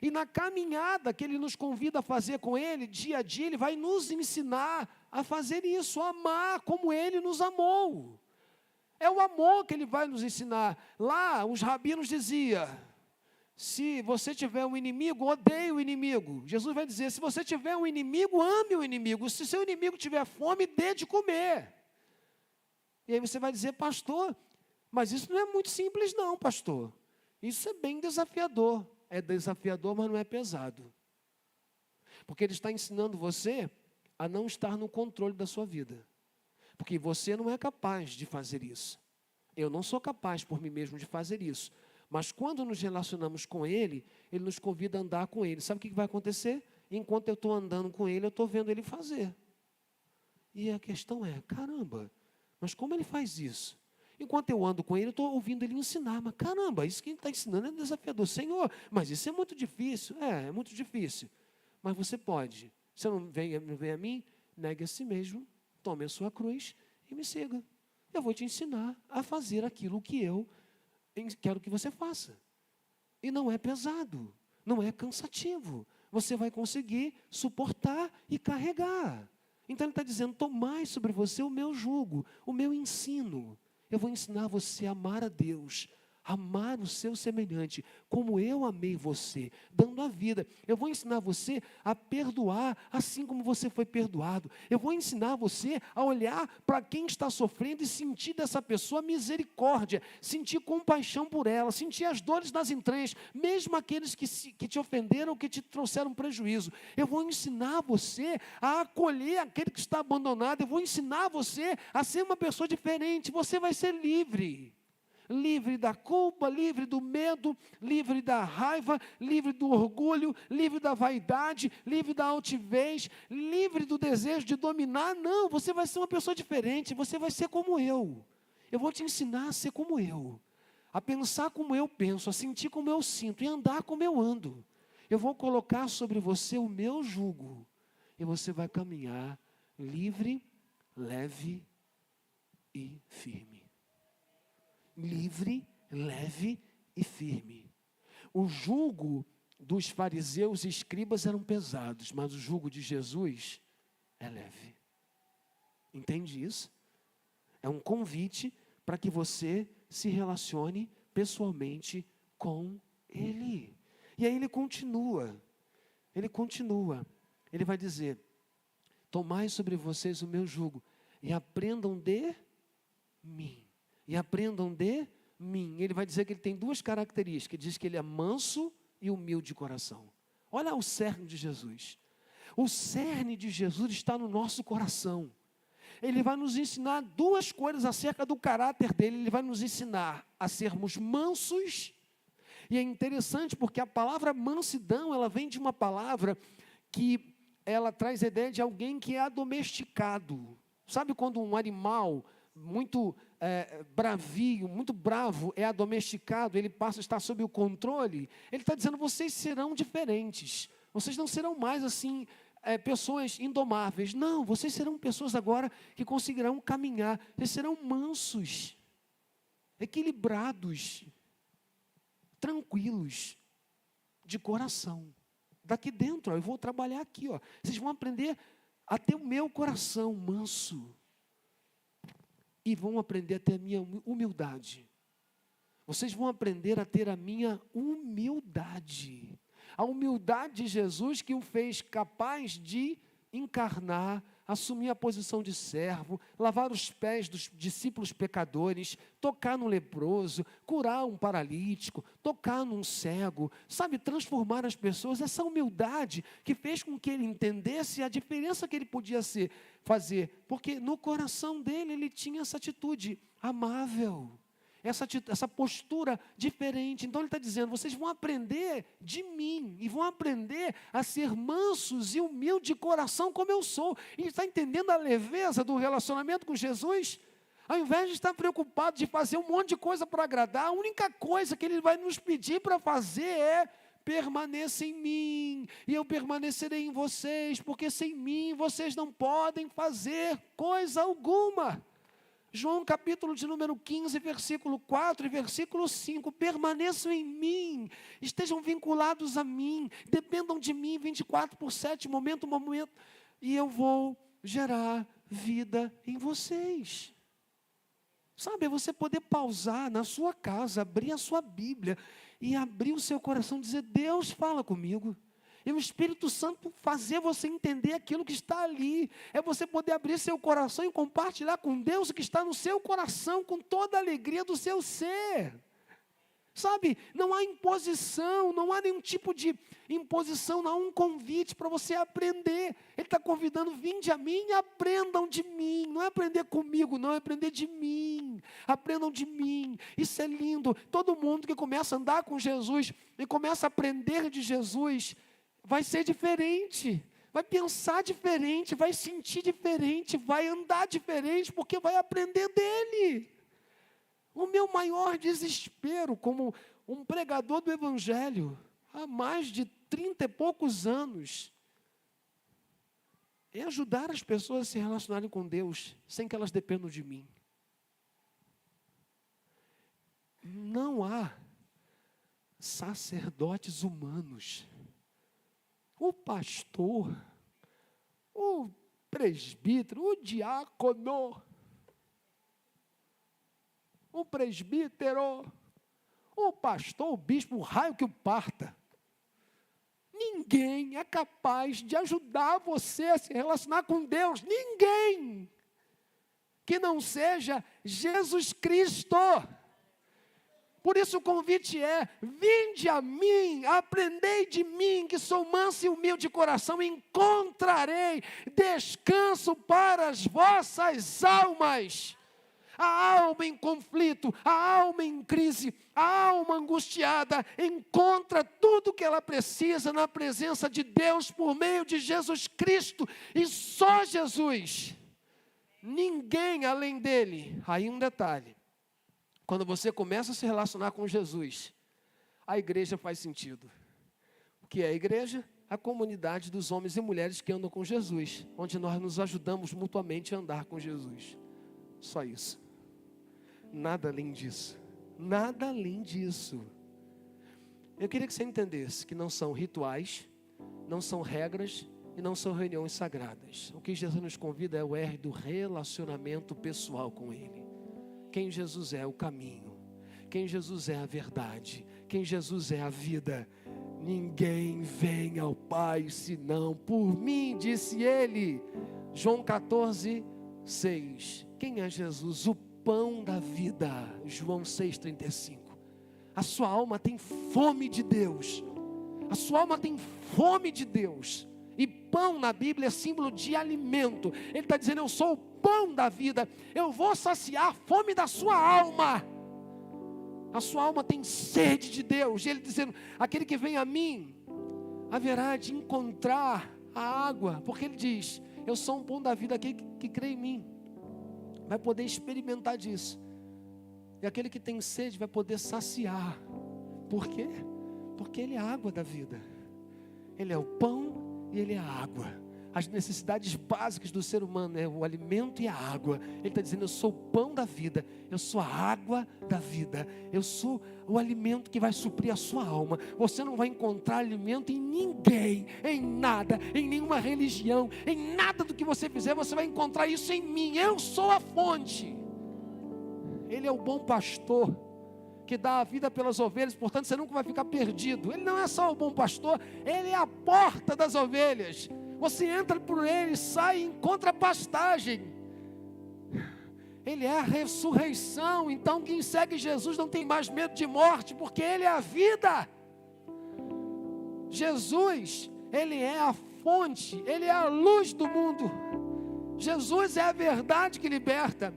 E na caminhada que Ele nos convida a fazer com Ele, dia a dia, Ele vai nos ensinar a fazer isso, a amar como Ele nos amou. É o amor que Ele vai nos ensinar. Lá, os rabinos diziam, se você tiver um inimigo, odeie o inimigo. Jesus vai dizer, se você tiver um inimigo, ame o inimigo. Se seu inimigo tiver fome, dê de comer. E aí você vai dizer, pastor, mas isso não é muito simples não, pastor. Isso é bem desafiador. É desafiador, mas não é pesado. Porque ele está ensinando você a não estar no controle da sua vida. Porque você não é capaz de fazer isso. Eu não sou capaz por mim mesmo de fazer isso. Mas quando nos relacionamos com Ele, Ele nos convida a andar com Ele. Sabe o que vai acontecer? Enquanto eu estou andando com Ele, eu estou vendo Ele fazer. E a questão é, caramba, mas como ele faz isso? Enquanto eu ando com ele, eu estou ouvindo ele ensinar. Mas caramba, isso que ele está ensinando é desafiador. Senhor, mas isso é muito difícil. É muito difícil. Mas você pode. Você não vem a mim, negue a si mesmo, tome a sua cruz e me siga. Eu vou te ensinar a fazer aquilo que eu quero que você faça. E não é pesado, não é cansativo. Você vai conseguir suportar e carregar. Então ele está dizendo, tomai sobre você o meu jugo, o meu ensino. Eu vou ensinar você a amar a Deus, amar o seu semelhante, como eu amei você, dando a vida. Eu vou ensinar você a perdoar, assim como você foi perdoado. Eu vou ensinar você a olhar para quem está sofrendo e sentir dessa pessoa misericórdia, sentir compaixão por ela, sentir as dores das entranhas, mesmo aqueles que te ofenderam, que te trouxeram prejuízo. Eu vou ensinar você a acolher aquele que está abandonado. Eu vou ensinar você a ser uma pessoa diferente. Você vai ser livre. Livre da culpa, livre do medo, livre da raiva, livre do orgulho, livre da vaidade, livre da altivez, livre do desejo de dominar. Não, você vai ser uma pessoa diferente, você vai ser como eu. Eu vou te ensinar a ser como eu, a pensar como eu penso, a sentir como eu sinto e andar como eu ando. Eu vou colocar sobre você o meu jugo e você vai caminhar livre, leve e firme. Livre, leve e firme. O jugo dos fariseus e escribas eram pesados, mas o jugo de Jesus é leve. Entende isso? É um convite para que você se relacione pessoalmente com Ele. E aí ele continua, ele vai dizer, tomai sobre vocês o meu jugo e aprendam de mim. E aprendam de mim. Ele vai dizer que ele tem duas características. Ele diz que ele é manso e humilde de coração. Olha o cerne de Jesus. O cerne de Jesus está no nosso coração. Ele vai nos ensinar duas coisas acerca do caráter dele. Ele vai nos ensinar a sermos mansos. E é interessante porque a palavra mansidão, ela vem de uma palavra que ela traz a ideia de alguém que é adomesticado. Sabe quando um animal muito bravio, muito bravo, é adomesticado, ele passa a estar sob o controle? Ele está dizendo, vocês serão diferentes, vocês não serão mais assim, pessoas indomáveis. Não, vocês serão pessoas agora que conseguirão caminhar, vocês serão mansos, equilibrados, tranquilos, de coração. Daqui dentro, eu vou trabalhar aqui, vocês vão aprender a ter o meu coração manso. E vão aprender a ter a minha humildade. Vocês vão aprender a ter a minha humildade. A humildade de Jesus que o fez capaz de encarnar, assumir a posição de servo, lavar os pés dos discípulos pecadores, tocar no leproso, curar um paralítico, tocar num cego, sabe, transformar as pessoas. Essa humildade que fez com que ele entendesse a diferença que ele podia fazer, porque no coração dele ele tinha essa atitude amável, essa postura diferente. Então ele está dizendo, vocês vão aprender de mim, e vão aprender a ser mansos e humildes de coração como eu sou. E está entendendo a leveza do relacionamento com Jesus? Ao invés de estar preocupado de fazer um monte de coisa para agradar, a única coisa que ele vai nos pedir para fazer é: permaneça em mim, e eu permanecerei em vocês, porque sem mim vocês não podem fazer coisa alguma. João capítulo de número 15, versículo 4 e versículo 5, permaneçam em mim, estejam vinculados a mim, dependam de mim 24/7, momento a momento, e eu vou gerar vida em vocês. Sabe, é você poder pausar na sua casa, abrir a sua Bíblia e abrir o seu coração e dizer: Deus, fala comigo. E o Espírito Santo fazer você entender aquilo que está ali. É você poder abrir seu coração e compartilhar com Deus o que está no seu coração, com toda a alegria do seu ser. Sabe, não há imposição, não há nenhum tipo de imposição, não há um convite para você aprender. Ele está convidando: vinde a mim e aprendam de mim. Não é aprender comigo, não, é aprender de mim. Aprendam de mim. Isso é lindo. Todo mundo que começa a andar com Jesus e começa a aprender de Jesus vai ser diferente, vai pensar diferente, vai sentir diferente, vai andar diferente, porque vai aprender dele. O meu maior desespero como um pregador do Evangelho, há mais de 30 e poucos anos, é ajudar as pessoas a se relacionarem com Deus, sem que elas dependam de mim. Não há sacerdotes humanos. O pastor, o presbítero, o diácono, o presbítero, o pastor, o bispo, o raio que o parta. Ninguém é capaz de ajudar você a se relacionar com Deus. Ninguém. Que não seja Jesus Cristo. Por isso o convite é: vinde a mim, aprendei de mim, que sou manso e humilde de coração, encontrarei descanso para as vossas almas. A alma em conflito, a alma em crise, a alma angustiada, encontra tudo o que ela precisa na presença de Deus por meio de Jesus Cristo, e só Jesus. Ninguém além dele. Aí um detalhe: quando você começa a se relacionar com Jesus, a igreja faz sentido. O que é a igreja? A comunidade dos homens e mulheres que andam com Jesus, onde nós nos ajudamos mutuamente a andar com Jesus. Só isso. Nada além disso. Nada além disso. Eu queria que você entendesse que não são rituais, não são regras e não são reuniões sagradas. O que Jesus nos convida é o R do relacionamento pessoal com Ele. Quem Jesus é o caminho, quem Jesus é a verdade, quem Jesus é a vida. Ninguém vem ao Pai senão por mim, disse Ele. João 14, 6. Quem é Jesus? O pão da vida. João 6,35. A sua alma tem fome de Deus. A sua alma tem fome de Deus. E pão na Bíblia é símbolo de alimento. Ele está dizendo: eu sou o pão da vida. Eu vou saciar a fome da sua alma. A sua alma tem sede de Deus. E ele dizendo: aquele que vem a mim haverá de encontrar a água. Porque ele diz: eu sou um pão da vida. Aquele que crê em mim vai poder experimentar disso. E aquele que tem sede vai poder saciar. Por quê? Porque Ele é a água da vida. Ele é o pão e Ele é a água. As necessidades básicas do ser humano é o alimento e a água. Ele está dizendo: eu sou o pão da vida, eu sou a água da vida, eu sou o alimento que vai suprir a sua alma. Você não vai encontrar alimento em ninguém, em nada, em nenhuma religião, em nada do que você fizer. Você vai encontrar isso em mim. Eu sou a fonte. Ele é o bom pastor que dá a vida pelas ovelhas, portanto você nunca vai ficar perdido. Ele não é só o bom pastor, Ele é a porta das ovelhas. Você entra por Ele, sai e encontra pastagem. Ele é a ressurreição. Então quem segue Jesus não tem mais medo de morte, porque Ele é a vida. Jesus, Ele é a fonte, Ele é a luz do mundo. Jesus é a verdade que liberta.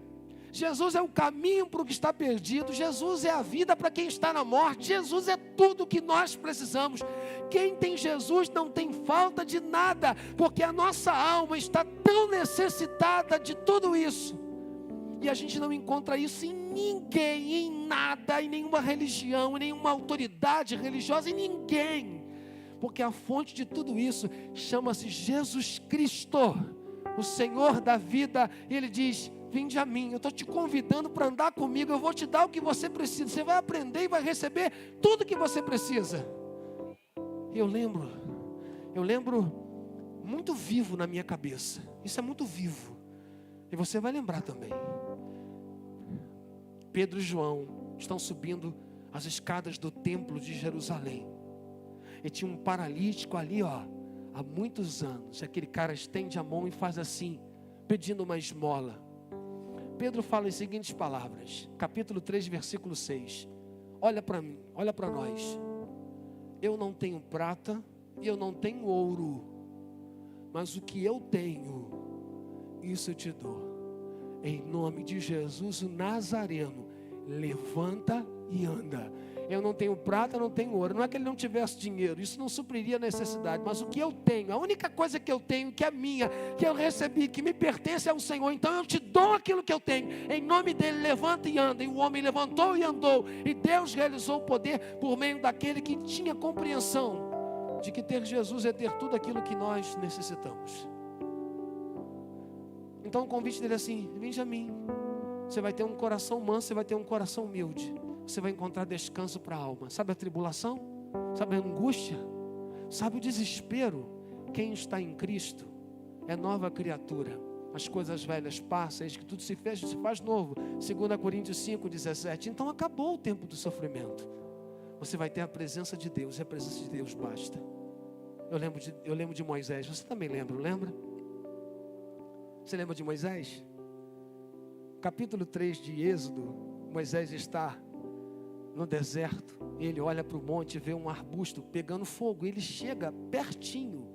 Jesus é o caminho para o que está perdido. Jesus é a vida para quem está na morte. Jesus é tudo o que nós precisamos. Quem tem Jesus não tem falta de nada, porque a nossa alma está tão necessitada de tudo isso. E a gente não encontra isso em ninguém, em nada, em nenhuma religião, em nenhuma autoridade religiosa, em ninguém. Porque a fonte de tudo isso chama-se Jesus Cristo, o Senhor da vida. E Ele diz: vinde a mim, eu estou te convidando para andar comigo, eu vou te dar o que você precisa, você vai aprender e vai receber tudo que você precisa. Eu lembro muito vivo na minha cabeça, isso é muito vivo, e você vai lembrar também. Pedro e João estão subindo as escadas do templo de Jerusalém, e tinha um paralítico ali, há muitos anos. Aquele cara estende a mão e faz assim, pedindo uma esmola. Pedro fala as seguintes palavras, capítulo 3, versículo 6. Olha para mim, olha para nós. Eu não tenho prata e eu não tenho ouro, mas o que eu tenho, isso eu te dou. Em nome de Jesus o Nazareno, levanta e anda. Eu não tenho prata, não tenho ouro. Não é que ele não tivesse dinheiro, isso não supriria a necessidade. Mas o que eu tenho, a única coisa que eu tenho, que é minha, que eu recebi, que me pertence ao Senhor, então eu te dou aquilo que eu tenho. Em nome dele, levanta e anda. E o homem levantou e andou. E Deus realizou o poder por meio daquele que tinha compreensão de que ter Jesus é ter tudo aquilo que nós necessitamos. Então o convite dele é assim: vinde a mim. Você vai ter um coração manso, você vai ter um coração humilde. Você vai encontrar descanso para a alma. Sabe a tribulação? Sabe a angústia? Sabe o desespero? Quem está em Cristo é nova criatura. As coisas velhas passam, eis que tudo se faz novo. 2 Coríntios 5:17. Então acabou o tempo do sofrimento. Você vai ter a presença de Deus, e a presença de Deus basta. Eu lembro de Moisés. Você também lembra? Você lembra de Moisés? Capítulo 3 de Êxodo, Moisés está no deserto, e ele olha para o monte e vê um arbusto pegando fogo, ele chega pertinho,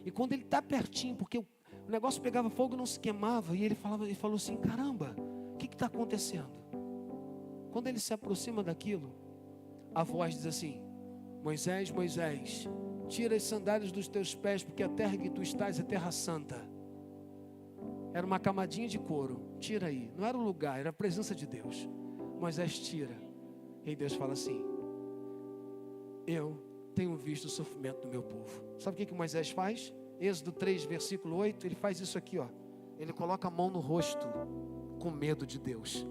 e quando ele está pertinho, porque o negócio pegava fogo e não se queimava, e ele falou assim: caramba, o que está acontecendo? Quando ele se aproxima daquilo, a voz diz assim: Moisés, Moisés, tira as sandálias dos teus pés, porque a terra que tu estás é terra santa. Era uma camadinha de couro, tira aí, não era o lugar, era a presença de Deus. Moisés tira. E Deus fala assim: eu tenho visto o sofrimento do meu povo. Sabe o que Moisés faz? Êxodo 3, versículo 8, ele faz isso aqui, ó. Ele coloca a mão no rosto com medo de Deus.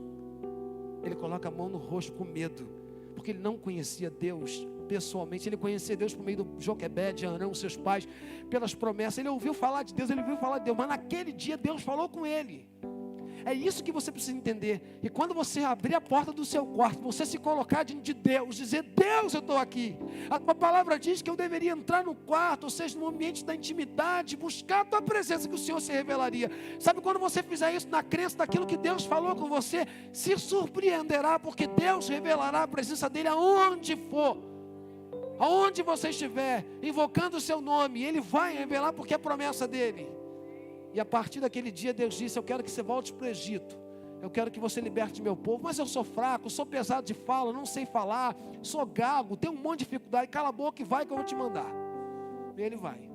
Ele coloca a mão no rosto com medo, porque ele não conhecia Deus pessoalmente. Ele conhecia Deus por meio do Joquebede, de Arão, seus pais, pelas promessas. Ele ouviu falar de Deus, mas naquele dia Deus falou com ele. É isso que você precisa entender. E quando você abrir a porta do seu quarto, você se colocar diante de Deus, dizer: Deus, eu estou aqui. A tua palavra diz que eu deveria entrar no quarto, ou seja, no ambiente da intimidade, buscar a tua presença, que o Senhor se revelaria. Sabe, quando você fizer isso na crença daquilo que Deus falou com você, se surpreenderá, porque Deus revelará a presença dele aonde for. Aonde você estiver, invocando o seu nome, Ele vai revelar, porque é promessa dele. E a partir daquele dia Deus disse: eu quero que você volte para o Egito. Eu quero que você liberte meu povo. Mas eu sou fraco, sou pesado de fala, não sei falar, sou gago, tenho um monte de dificuldade. Cala a boca e vai que eu vou te mandar. E ele vai.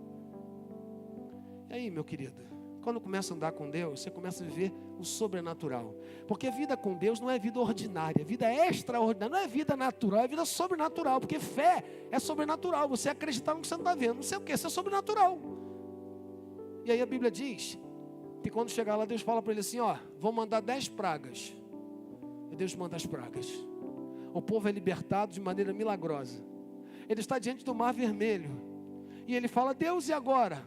E aí, meu querido, quando começa a andar com Deus, você começa a viver o sobrenatural. Porque vida com Deus não é vida ordinária, vida extraordinária, não é vida natural, é vida sobrenatural. Porque fé é sobrenatural, você acreditar no que você não está vendo. Não sei o que, isso é sobrenatural. E aí a Bíblia diz que quando chegar lá, Deus fala para ele assim: ó, vou mandar 10 pragas. E Deus manda as pragas. O povo é libertado de maneira milagrosa. Ele está diante do mar vermelho. E ele fala: Deus, e agora?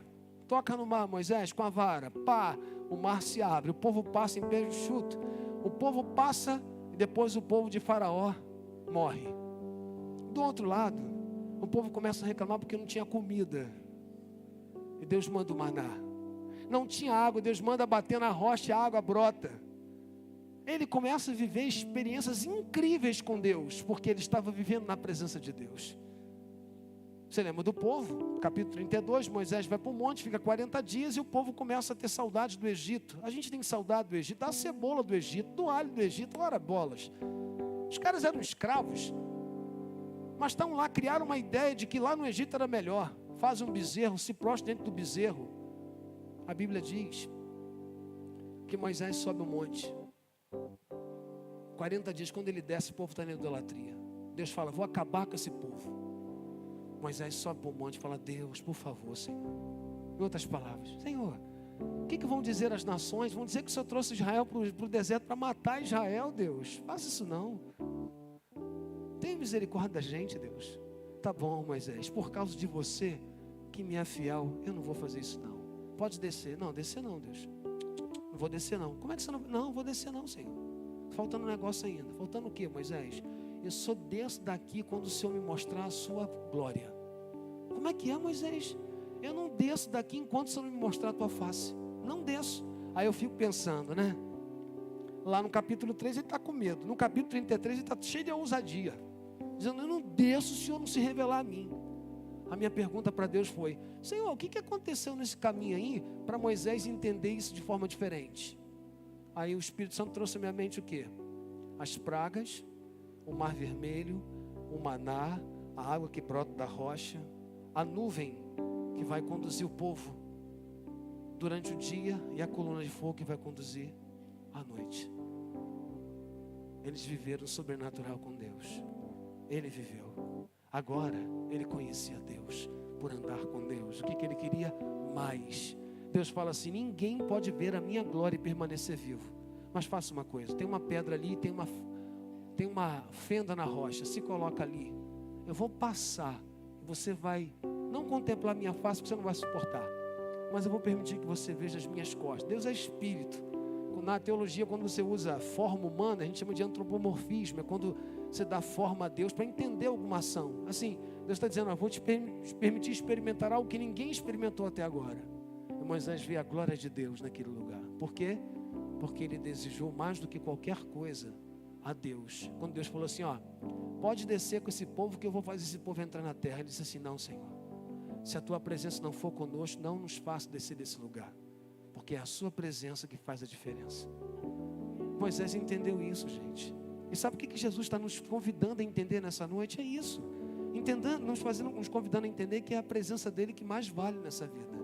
Toca no mar, Moisés, com a vara. Pá, o mar se abre. O povo passa em pé enxuto. O povo passa e depois o povo de Faraó morre. Do outro lado, o povo começa a reclamar porque não tinha comida. E Deus manda o maná. Não tinha água, Deus manda bater na rocha e a água brota. Ele começa a viver experiências incríveis com Deus, porque ele estava vivendo na presença de Deus. Você lembra do povo? Capítulo 32, Moisés vai para o monte, fica 40 dias e o povo começa a ter saudade do Egito. A gente tem saudade do Egito, da cebola do Egito, do alho do Egito, ora bolas. Os caras eram escravos, mas estão lá, criaram uma ideia de que lá no Egito era melhor. Faz um bezerro, se prostra dentro do bezerro. A Bíblia diz que Moisés sobe o monte. 40 dias, quando ele desce, o povo está na idolatria. Deus fala: vou acabar com esse povo. Moisés sobe para o monte e fala: Deus, por favor, Senhor. Em outras palavras: Senhor, o que vão dizer as nações? Vão dizer que o Senhor trouxe Israel para o deserto para matar Israel, Deus. Faça isso não. Tenha misericórdia da gente, Deus. Tá bom, Moisés, por causa de você, que me é fiel, eu não vou fazer isso não. Pode descer. Não, descer não, Deus. Não vou descer não. Como é que você não... Não, vou descer não, Senhor. Faltando um negócio ainda. Faltando o quê, Moisés? Eu só desço daqui quando o Senhor me mostrar a sua glória. Como é que é, Moisés? Eu não desço daqui enquanto o Senhor não me mostrar a tua face. Não desço. Aí eu fico pensando, né? Lá no capítulo 3 ele está com medo. No capítulo 33 ele está cheio de ousadia. Dizendo: eu não desço se o Senhor não se revelar a mim. A minha pergunta para Deus foi: Senhor, o que aconteceu nesse caminho aí para Moisés entender isso de forma diferente? Aí o Espírito Santo trouxe à minha mente o quê? As pragas, o mar vermelho, o maná, a água que brota da rocha, a nuvem que vai conduzir o povo durante o dia e a coluna de fogo que vai conduzir à noite. Eles viveram o sobrenatural com Deus. Ele viveu. Agora, ele conhecia Deus por andar com Deus. O que ele queria? Mais. Deus fala assim: ninguém pode ver a minha glória e permanecer vivo. Mas faça uma coisa, tem uma pedra ali, tem uma fenda na rocha, se coloca ali. Eu vou passar, você vai não contemplar a minha face, porque você não vai suportar. Mas eu vou permitir que você veja as minhas costas. Deus é espírito. Na teologia, quando você usa forma humana, a gente chama de antropomorfismo. É quando você dá forma a Deus para entender alguma ação. Assim, Deus está dizendo: eu vou te permitir experimentar algo que ninguém experimentou até agora. E Moisés vê a glória de Deus naquele lugar. Por quê? Porque ele desejou mais do que qualquer coisa a Deus. Quando Deus falou assim: ó, pode descer com esse povo que eu vou fazer esse povo entrar na terra. Ele disse assim: não, Senhor, se a tua presença não for conosco, não nos faça descer desse lugar, porque é a sua presença que faz a diferença. Moisés entendeu isso, gente. E sabe o que Jesus está nos convidando a entender nessa noite? É isso. Nos convidando a entender que é a presença dele que mais vale nessa vida.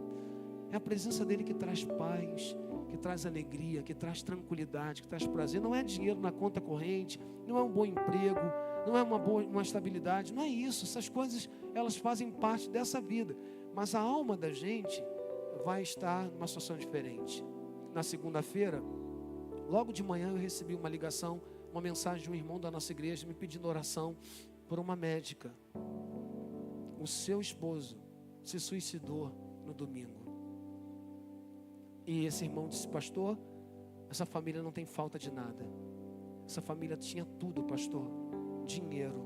É a presença dele que traz paz, que traz alegria, que traz tranquilidade, que traz prazer. Não é dinheiro na conta corrente, não é um bom emprego, não é uma estabilidade, não é isso. Essas coisas, elas fazem parte dessa vida. Mas a alma da gente vai estar numa situação diferente. Na segunda-feira, logo de manhã, eu recebi uma ligação, uma mensagem de um irmão da nossa igreja me pedindo oração por uma médica. O seu esposo se suicidou no domingo. E esse irmão disse: pastor, essa família não tem falta de nada. Essa família tinha tudo, pastor: dinheiro,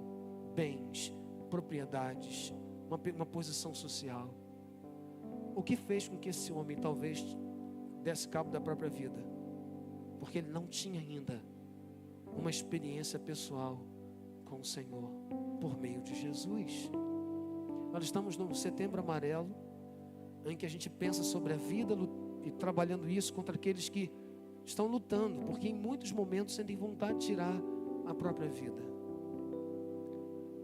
bens, propriedades, uma posição social. O que fez com que esse homem talvez desse cabo da própria vida? Porque ele não tinha ainda uma experiência pessoal com o Senhor por meio de Jesus. Nós estamos no Setembro Amarelo, em que a gente pensa sobre a vida e trabalhando isso contra aqueles que estão lutando, porque em muitos momentos sentem vontade de tirar a própria vida.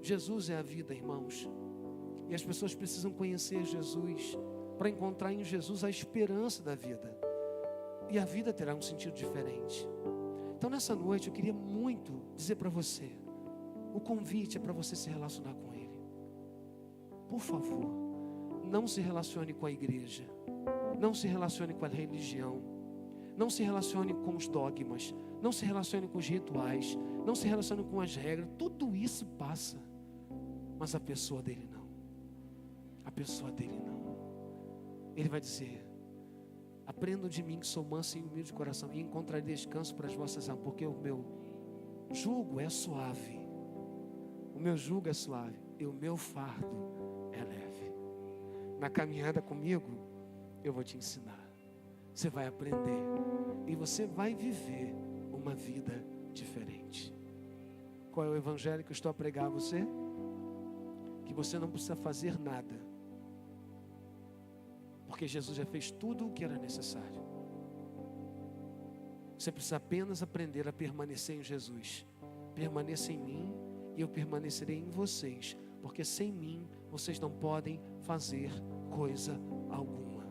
Jesus é a vida, irmãos, e as pessoas precisam conhecer Jesus para encontrar em Jesus a esperança da vida, e a vida terá um sentido diferente. Então nessa noite eu queria muito dizer para você, o convite é para você se relacionar com Ele. Por favor, não se relacione com a igreja, não se relacione com a religião, não se relacione com os dogmas, não se relacione com os rituais, não se relacione com as regras. Tudo isso passa, mas a pessoa dele não. A pessoa dele não. Ele vai dizer: aprendam de mim que sou manso e humilde de coração, e encontrarei descanso para as vossas almas, porque o meu jugo é suave. O meu jugo é suave e o meu fardo é leve. Na caminhada comigo, eu vou te ensinar. Você vai aprender e você vai viver uma vida diferente. Qual é o evangelho que eu estou a pregar a você? Que você não precisa fazer nada, porque Jesus já fez tudo o que era necessário. Você precisa apenas aprender a permanecer em Jesus. Permaneça em mim e eu permanecerei em vocês, porque sem mim vocês não podem fazer coisa alguma.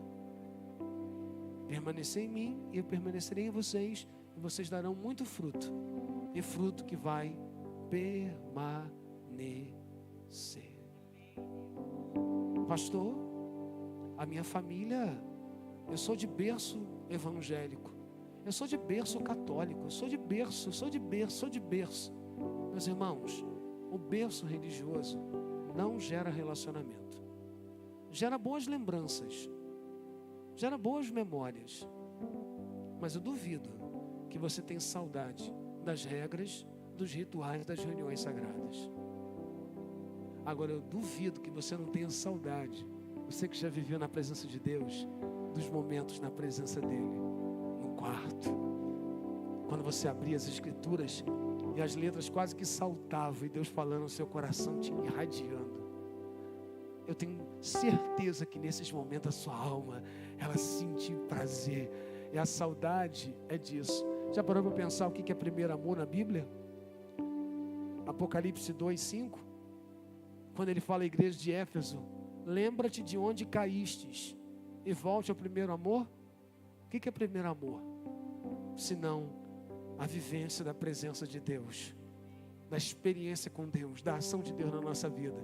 Permanecer em mim e eu permanecerei em vocês, e vocês darão muito fruto, e fruto que vai permanecer. Pastor, a minha família, eu sou de berço evangélico, eu sou de berço católico, eu sou de berço. Meus irmãos, o berço religioso não gera relacionamento. Gera boas lembranças, gera boas memórias, mas eu duvido que você tenha saudade das regras, dos rituais, das reuniões sagradas. Agora eu duvido que você não tenha saudade, você que já viveu na presença de Deus, dos momentos na presença dele, no quarto, quando você abria as escrituras e as letras quase que saltavam, e Deus falando no seu coração, te irradiando. Eu tenho certeza que nesses momentos a sua alma, ela sentiu prazer, e a saudade é disso. Já parou para pensar o que é primeiro amor na Bíblia? Apocalipse 2:5, quando ele fala à igreja de Éfeso: lembra-te de onde caístes e volte ao primeiro amor. O que é primeiro amor? Senão a vivência da presença de Deus, da experiência com Deus, da ação de Deus na nossa vida,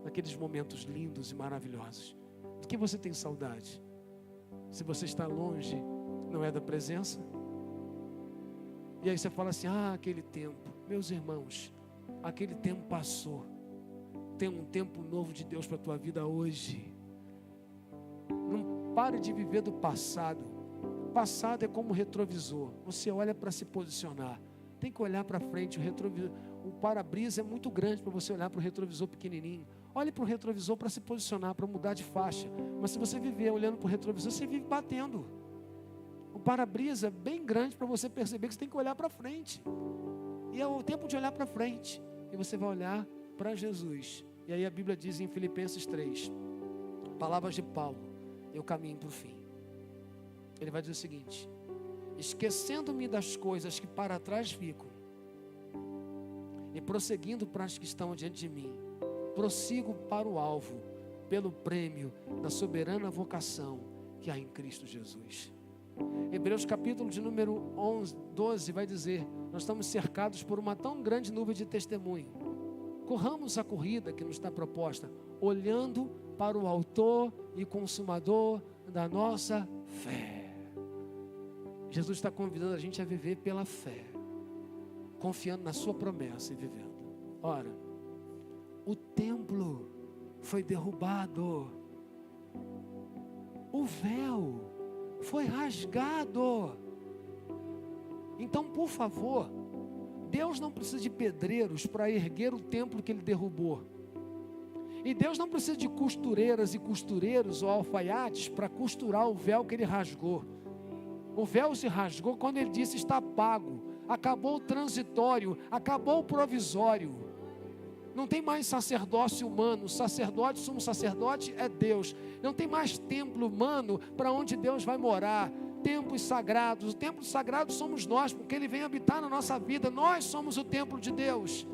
naqueles momentos lindos e maravilhosos. Do que você tem saudade? Se você está longe, não é da presença? E aí você fala assim: aquele tempo. Meus irmãos, aquele tempo passou. Tem um tempo novo de Deus para a tua vida hoje. Não pare de viver do passado. O passado é como retrovisor. Você olha para se posicionar. Tem que olhar para frente. O para-brisa é muito grande para você olhar para o retrovisor pequenininho. Olhe para o retrovisor para se posicionar, para mudar de faixa. Mas se você viver olhando para o retrovisor, você vive batendo. O para-brisa é bem grande para você perceber que você tem que olhar para frente. E é o tempo de olhar para frente. E você vai olhar para Jesus. E aí a Bíblia diz em Filipenses 3, palavras de Paulo: eu caminho para o fim. Ele vai dizer o seguinte: esquecendo-me das coisas que para trás ficam e prosseguindo para as que estão diante de mim, prossigo para o alvo, pelo prêmio da soberana vocação que há em Cristo Jesus. Hebreus capítulo de número 12 vai dizer: nós estamos cercados por uma tão grande nuvem de testemunho. Corramos a corrida que nos está proposta, olhando para o autor e consumador da nossa fé. Jesus está convidando a gente a viver pela fé, confiando na sua promessa e vivendo. Ora, o templo foi derrubado, o véu foi rasgado. Então, por favor, Deus não precisa de pedreiros para erguer o templo que Ele derrubou. E Deus não precisa de costureiras e costureiros ou alfaiates para costurar o véu que Ele rasgou. O véu se rasgou quando Ele disse: está pago, acabou o transitório, acabou o provisório. Não tem mais sacerdócio humano. O sacerdote, sumo sacerdote é Deus. Não tem mais templo humano para onde Deus vai morar. Templos sagrados. O templo sagrado somos nós, porque Ele vem habitar na nossa vida. Nós somos o templo de Deus.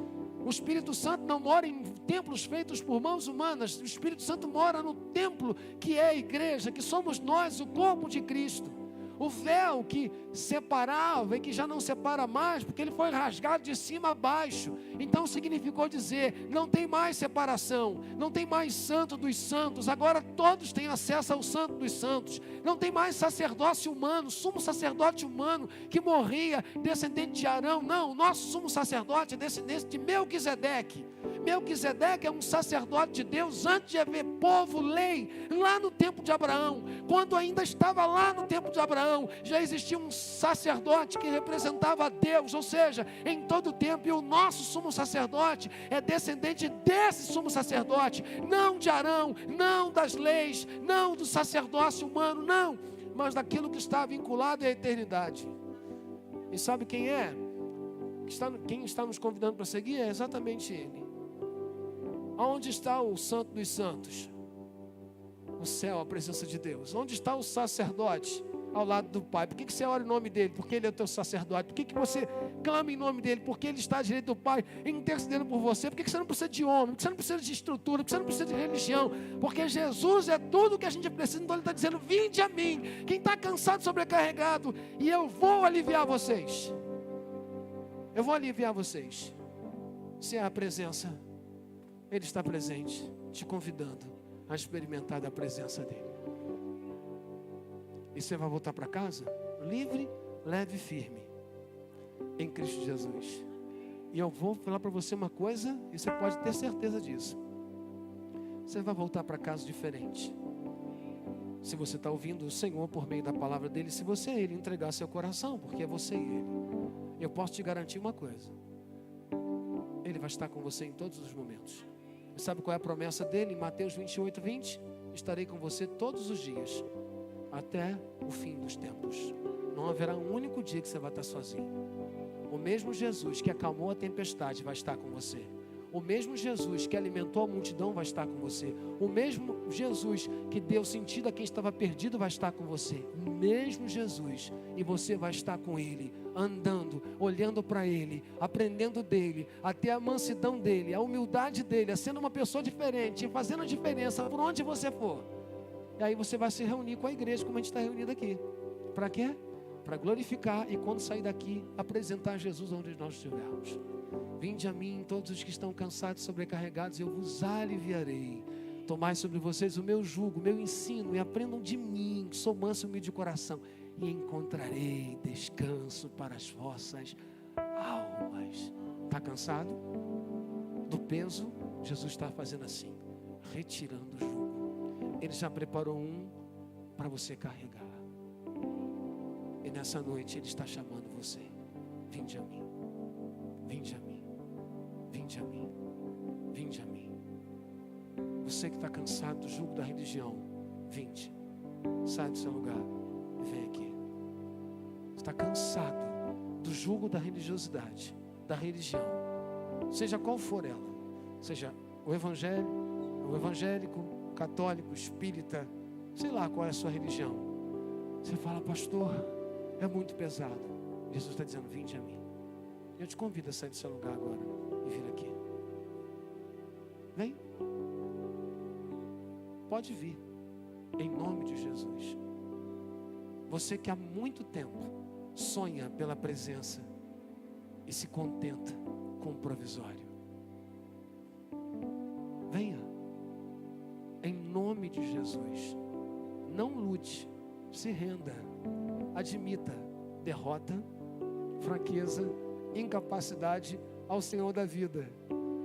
O Espírito Santo não mora em templos feitos por mãos humanas. O Espírito Santo mora no templo que é a igreja, que somos nós, o corpo de Cristo. O véu que separava e que já não separa mais, porque ele foi rasgado de cima a baixo. Então significou dizer: não tem mais separação, não tem mais santo dos santos, agora todos têm acesso ao santo dos santos. Não tem mais sacerdócio humano, sumo sacerdote humano que morria, descendente de Arão. Não, o nosso sumo sacerdote é descendente de Melquisedeque. Melquisedeque é um sacerdote de Deus antes de haver povo, lei, lá no tempo de Abraão. Quando ainda estava lá no tempo de Abraão, já existia um sacerdote que representava a Deus, ou seja, em todo o tempo. E o nosso sumo sacerdote é descendente desse sumo sacerdote, não de Arão, não das leis, não do sacerdócio humano, não, mas daquilo que está vinculado à eternidade. E sabe quem é? Quem está nos convidando para seguir é exatamente Ele. Onde está o santo dos santos? O céu, a presença de Deus. Onde está o sacerdote? Ao lado do Pai. Por que você ora em nome dele? Porque ele é o teu sacerdote. Por que você clama em nome dele? Porque ele está à direita do Pai, intercedendo por você. Por que você não precisa de homem? Por que você não precisa de estrutura? Por que você não precisa de religião? Porque Jesus é tudo o que a gente precisa. Então ele está dizendo: vinde a mim, quem está cansado, sobrecarregado, e eu vou aliviar vocês. Eu vou aliviar vocês. Se é a presença, Ele está presente, te convidando a experimentar da presença dEle. E você vai voltar para casa livre, leve e firme em Cristo Jesus. E eu vou falar para você uma coisa, e você pode ter certeza disso: você vai voltar para casa diferente. Se você está ouvindo o Senhor por meio da palavra dEle, se você a Ele entregar seu coração, porque é você e Ele, eu posso te garantir uma coisa: Ele vai estar com você em todos os momentos. Sabe qual é a promessa dele? Em Mateus 28:20, estarei com você todos os dias, até o fim dos tempos. Não haverá um único dia que você vai estar sozinho. O mesmo Jesus que acalmou a tempestade vai estar com você. O mesmo Jesus que alimentou a multidão vai estar com você. O mesmo Jesus que deu sentido a quem estava perdido vai estar com você. O mesmo Jesus. E você vai estar com Ele, andando, olhando para Ele, aprendendo dEle, até a mansidão dEle, a humildade dEle, sendo uma pessoa diferente, fazendo a diferença por onde você for. E aí você vai se reunir com a igreja, como a gente está reunido aqui. Para quê? Para glorificar e quando sair daqui, apresentar Jesus onde nós estivermos. Vinde a mim todos os que estão cansados e sobrecarregados, eu vos aliviarei. Tomai sobre vocês o meu jugo, o meu ensino, e aprendam de mim, que sou manso e humilde de coração, e encontrarei descanso para as vossas almas. Está cansado do peso? Jesus está fazendo assim, retirando o jugo. Ele já preparou um para você carregar. E nessa noite Ele está chamando você. Vinde a mim, vinde a mim, vinde a mim, vinde a mim. Você que está cansado do jugo da religião, vinde, sai do seu lugar e vem aqui. Está cansado do jugo da religiosidade, da religião, seja qual for ela, seja o evangélico, católico, espírita, sei lá qual é a sua religião. Você fala, pastor, é muito pesado. Jesus está dizendo, vinde a mim. Eu te convido a sair do seu lugar agora e vir aqui. Vem. Pode vir. Em nome de Jesus. Você que há muito tempo sonha pela presença e se contenta com o provisório. Venha. Em nome de Jesus. Não lute. Se renda. Admita derrota, fraqueza, incapacidade ao Senhor da vida.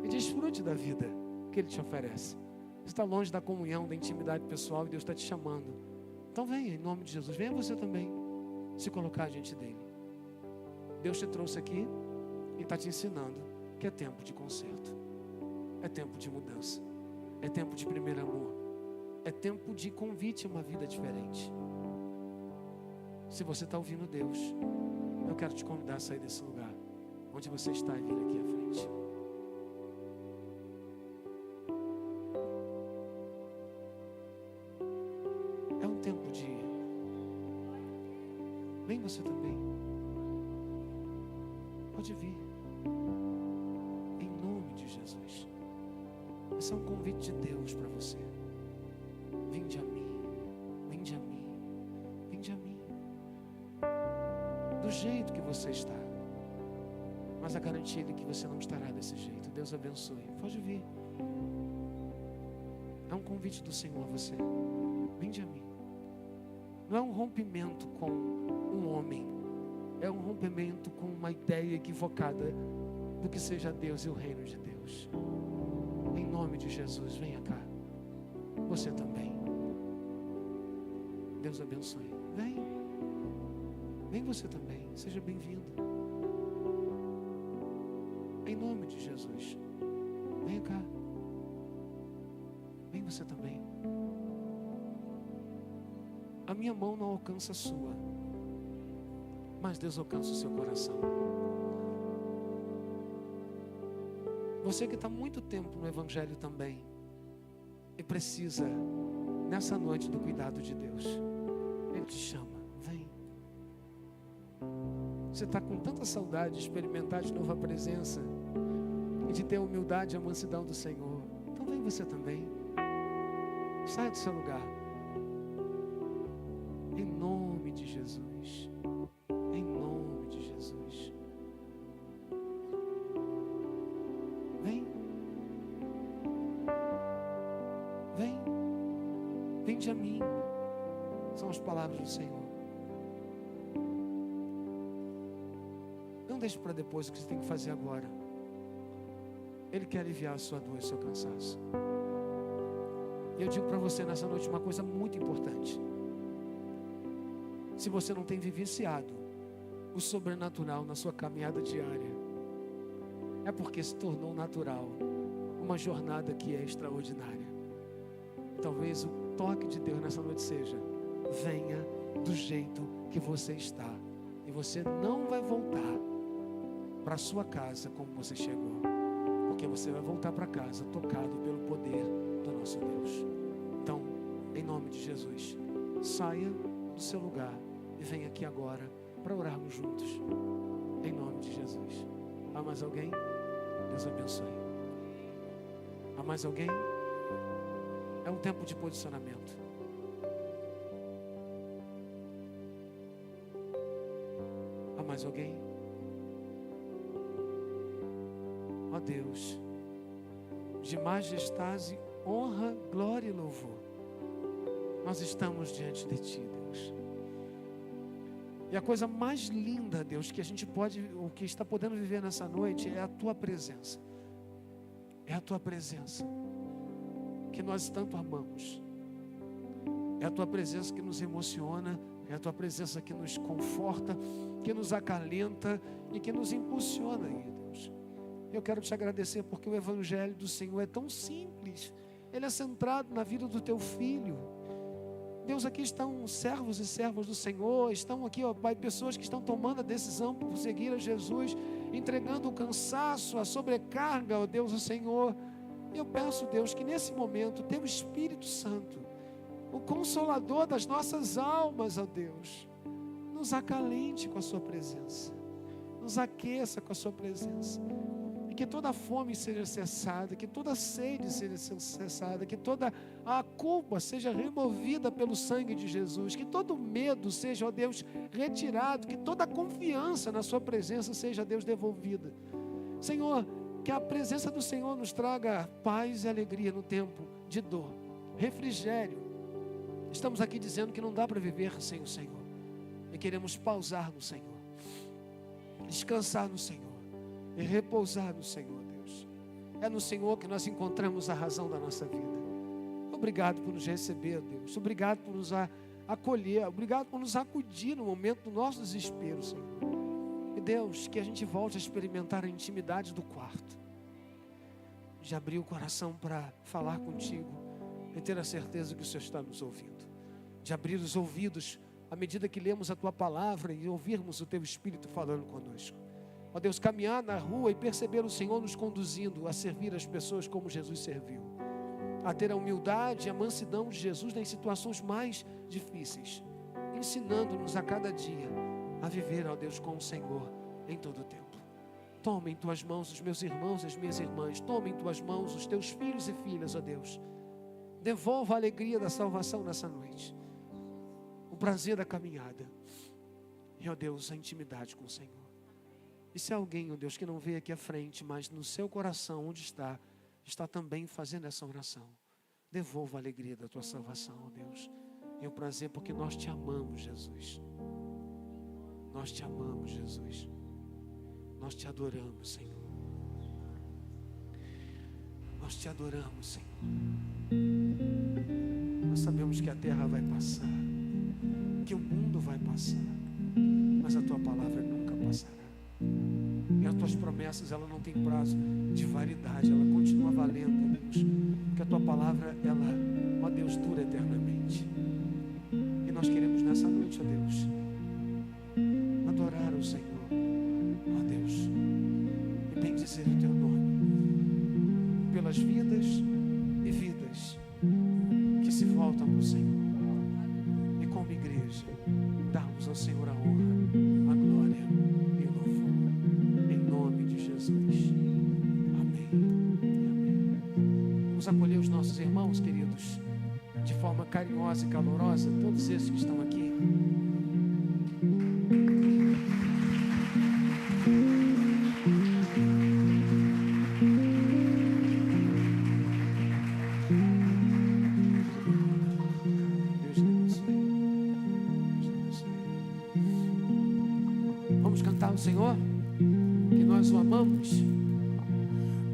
E desfrute da vida que Ele te oferece. Você está longe da comunhão, da intimidade pessoal e Deus está te chamando. Então venha em nome de Jesus. Venha você também se colocar diante dEle. Deus te trouxe aqui e está te ensinando que é tempo de conserto. É tempo de mudança. É tempo de primeiro amor. É tempo de convite a uma vida diferente. Se você está ouvindo Deus, eu quero te convidar a sair desse lugar onde você está e vir aqui à frente. É um tempo de... Vem você também. Pode vir. Em nome de Jesus. Esse é um convite de Deus para você. Vinde a mim. Vinde a mim. Vinde a mim. Do jeito que você está. Mas a garantia é que você não estará desse jeito. Deus abençoe. Pode vir. É um convite do Senhor a você. Vinde a mim. Não é um rompimento com um homem. É um rompimento com uma ideia equivocada do que seja Deus e o reino de Deus. Em nome de Jesus, venha cá. Você também. Deus abençoe. Vem. Vem você também. Seja bem-vindo. Em nome de Jesus. Venha cá. Vem você também. A minha mão não alcança a sua, mas Deus alcança o seu coração. Você que está muito tempo no Evangelho também e precisa nessa noite do cuidado de Deus, Ele te chama, vem. Você está com tanta saudade de experimentar de novo a presença e de ter a humildade e a mansidão do Senhor. Então vem você também. Saia do seu lugar. Em nome de Jesus. Em nome de Jesus. Vem. Vem. Vinde a mim. São as palavras do Senhor. Não deixe para depois o que você tem que fazer agora. Ele quer aliviar a sua dor e o seu cansaço. E eu digo para você nessa noite uma coisa muito importante. Se você não tem vivenciado o sobrenatural na sua caminhada diária, é porque se tornou natural uma jornada que é extraordinária. Talvez o toque de Deus nessa noite seja: venha do jeito que você está, e você não vai voltar para sua casa como você chegou, porque porque você vai voltar para casa tocado pelo poder do nosso Deus. Então, em nome de Jesus, saia do seu lugar e venha aqui agora para orarmos juntos. Em nome de Jesus. Há mais alguém? Deus abençoe. Há mais alguém? É um tempo de posicionamento. Há mais alguém? Ó Deus, de majestade, honra, glória e louvor, nós estamos diante de Ti, Deus. E a coisa mais linda, Deus, que a gente pode, o que está podendo viver nessa noite é a Tua presença. É a Tua presença que nós tanto amamos. É a Tua presença que nos emociona, é a Tua presença que nos conforta, que nos acalenta e que nos impulsiona aí, Deus. Eu quero te agradecer porque o Evangelho do Senhor é tão simples. Ele é centrado na vida do Teu Filho. Deus, aqui estão servos e servas do Senhor, estão aqui, ó Pai, pessoas que estão tomando a decisão por seguir a Jesus, entregando o cansaço, a sobrecarga, ó Deus, ao Senhor. Eu peço, Deus, que nesse momento, Teu Espírito Santo, o Consolador das nossas almas, ó Deus, nos acalente com a Sua presença, nos aqueça com a Sua presença. E que toda fome seja cessada, que toda sede seja cessada, que toda a culpa seja removida pelo sangue de Jesus, que todo medo seja, ó Deus, retirado, que toda confiança na Sua presença seja, ó Deus, devolvida. Senhor, que a presença do Senhor nos traga paz e alegria no tempo de dor, refrigério. Estamos aqui dizendo que não dá para viver sem o Senhor, e queremos pausar no Senhor, descansar no Senhor e repousar no Senhor, Deus. É no Senhor que nós encontramos a razão da nossa vida. Obrigado por nos receber, Deus. Obrigado por nos acolher. Obrigado por nos acudir no momento do nosso desespero, Senhor. E Deus, que a gente volte a experimentar a intimidade do quarto, de abrir o coração para falar contigo e ter a certeza que o Senhor está nos ouvindo, de abrir os ouvidos à medida que lemos a Tua palavra e ouvirmos o Teu Espírito falando conosco. Ó Deus, caminhar na rua e perceber o Senhor nos conduzindo a servir as pessoas como Jesus serviu, a ter a humildade e a mansidão de Jesus nas situações mais difíceis, ensinando-nos a cada dia a viver, ó Deus, com o Senhor em todo o tempo. Toma em Tuas mãos os meus irmãos e as minhas irmãs, toma em Tuas mãos os Teus filhos e filhas, ó Deus. Devolva a alegria da salvação nessa noite, o prazer da caminhada e, ó Deus, a intimidade com o Senhor. E se alguém, ó Deus, que não veio aqui à frente, mas no seu coração, onde está também fazendo essa oração, devolva a alegria da Tua salvação, ó Deus, e o prazer, porque nós Te amamos, Jesus. Nós Te amamos, Jesus. Nós Te adoramos, Senhor. Nós Te adoramos, Senhor. Nós sabemos que a terra vai passar, que o mundo vai passar, mas a Tua palavra nunca passará. E as Tuas promessas, ela não tem prazo de validade, ela continua valendo, Deus, porque a Tua palavra, ela, ó Deus, dura eternamente. E nós queremos nessa noite, ó Deus, adorar o Senhor, ó Deus, e bendizer o Teu nome pelas vidas e vidas que se voltam para o Senhor, e como igreja darmos ao Senhor a honra, a glória e o louvor, em nome de Jesus. Amém e amém. Vamos acolher os nossos irmãos queridos de forma carinhosa e calorosa, todos esses que estão aqui. O Senhor, que nós o amamos.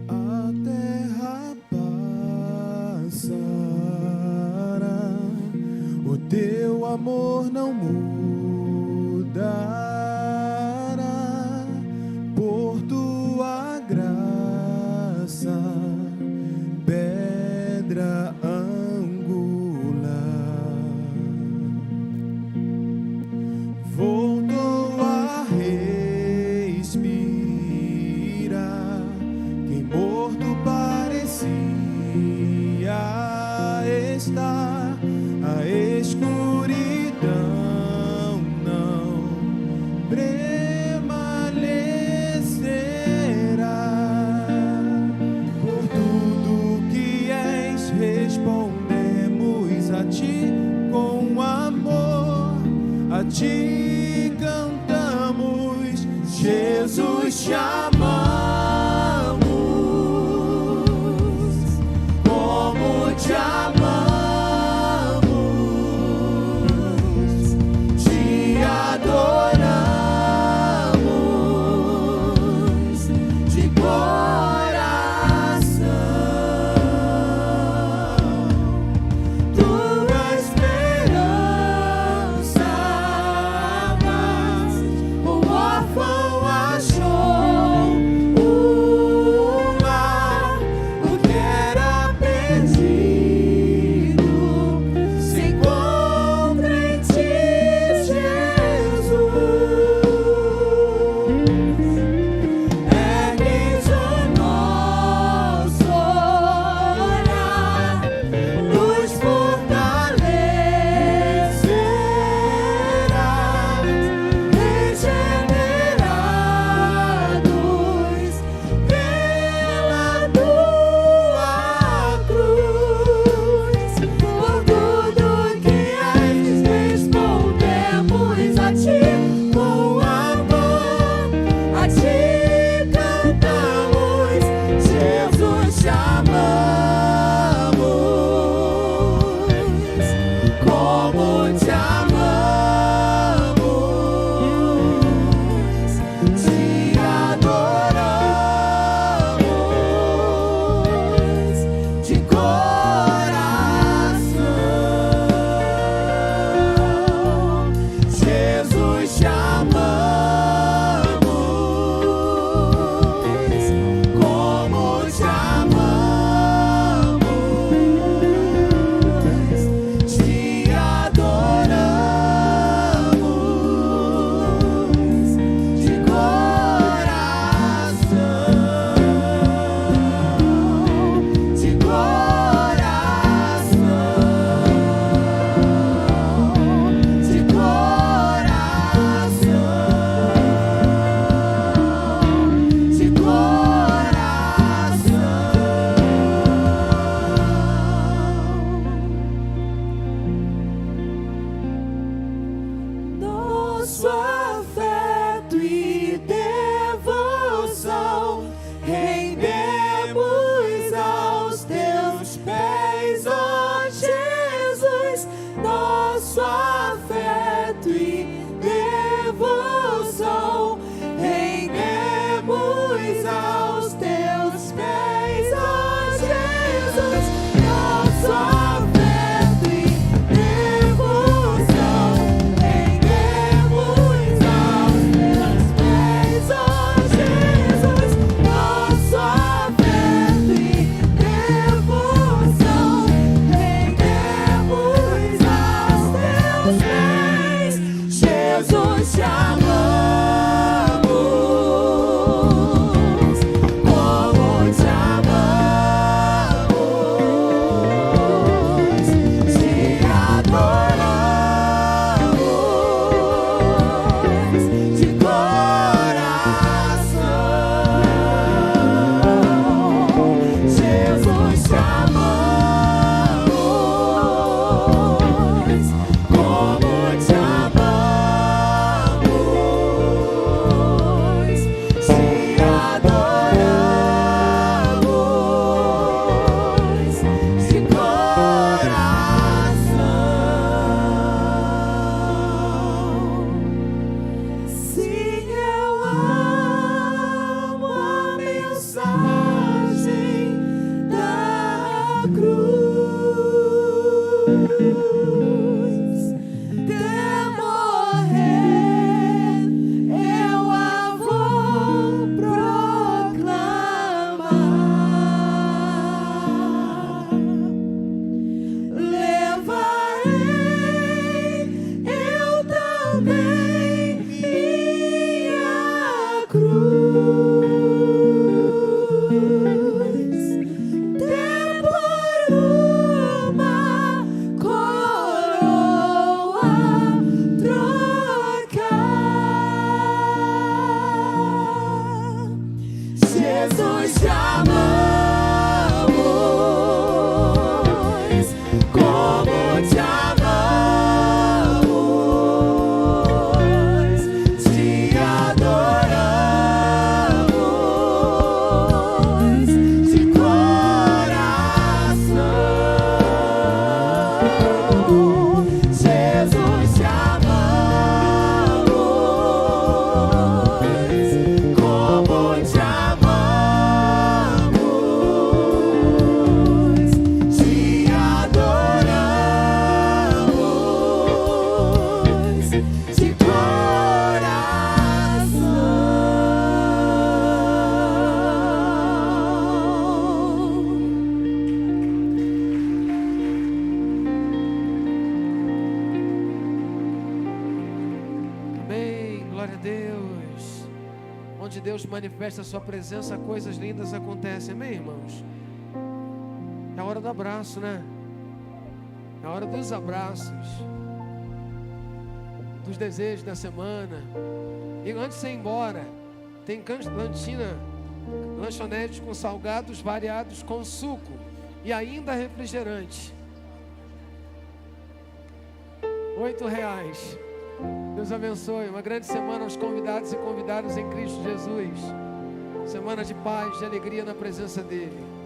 A terra passará, o Teu amor não mudará, por Tua graça, pedra angular. Voltou a respirar, quem morto está, a escuridão não prevalecerá. Por tudo que és, respondemos a ti com amor, a ti cantamos, Jesus te amamos, como te amamos, te adoramos de coração. Tua esperança, o órfão achou. onde Deus manifesta a sua presença, coisas lindas acontecem. Amém, irmãos? É a hora do abraço, né? É a hora dos abraços, dos desejos da semana. E antes de você ir embora, tem cantina, lanchonete com salgados variados com suco e ainda refrigerante. R$8. Deus abençoe. Uma grande semana aos convidados e convidadas em Cristo Jesus. Semana de paz, de alegria na presença dEle.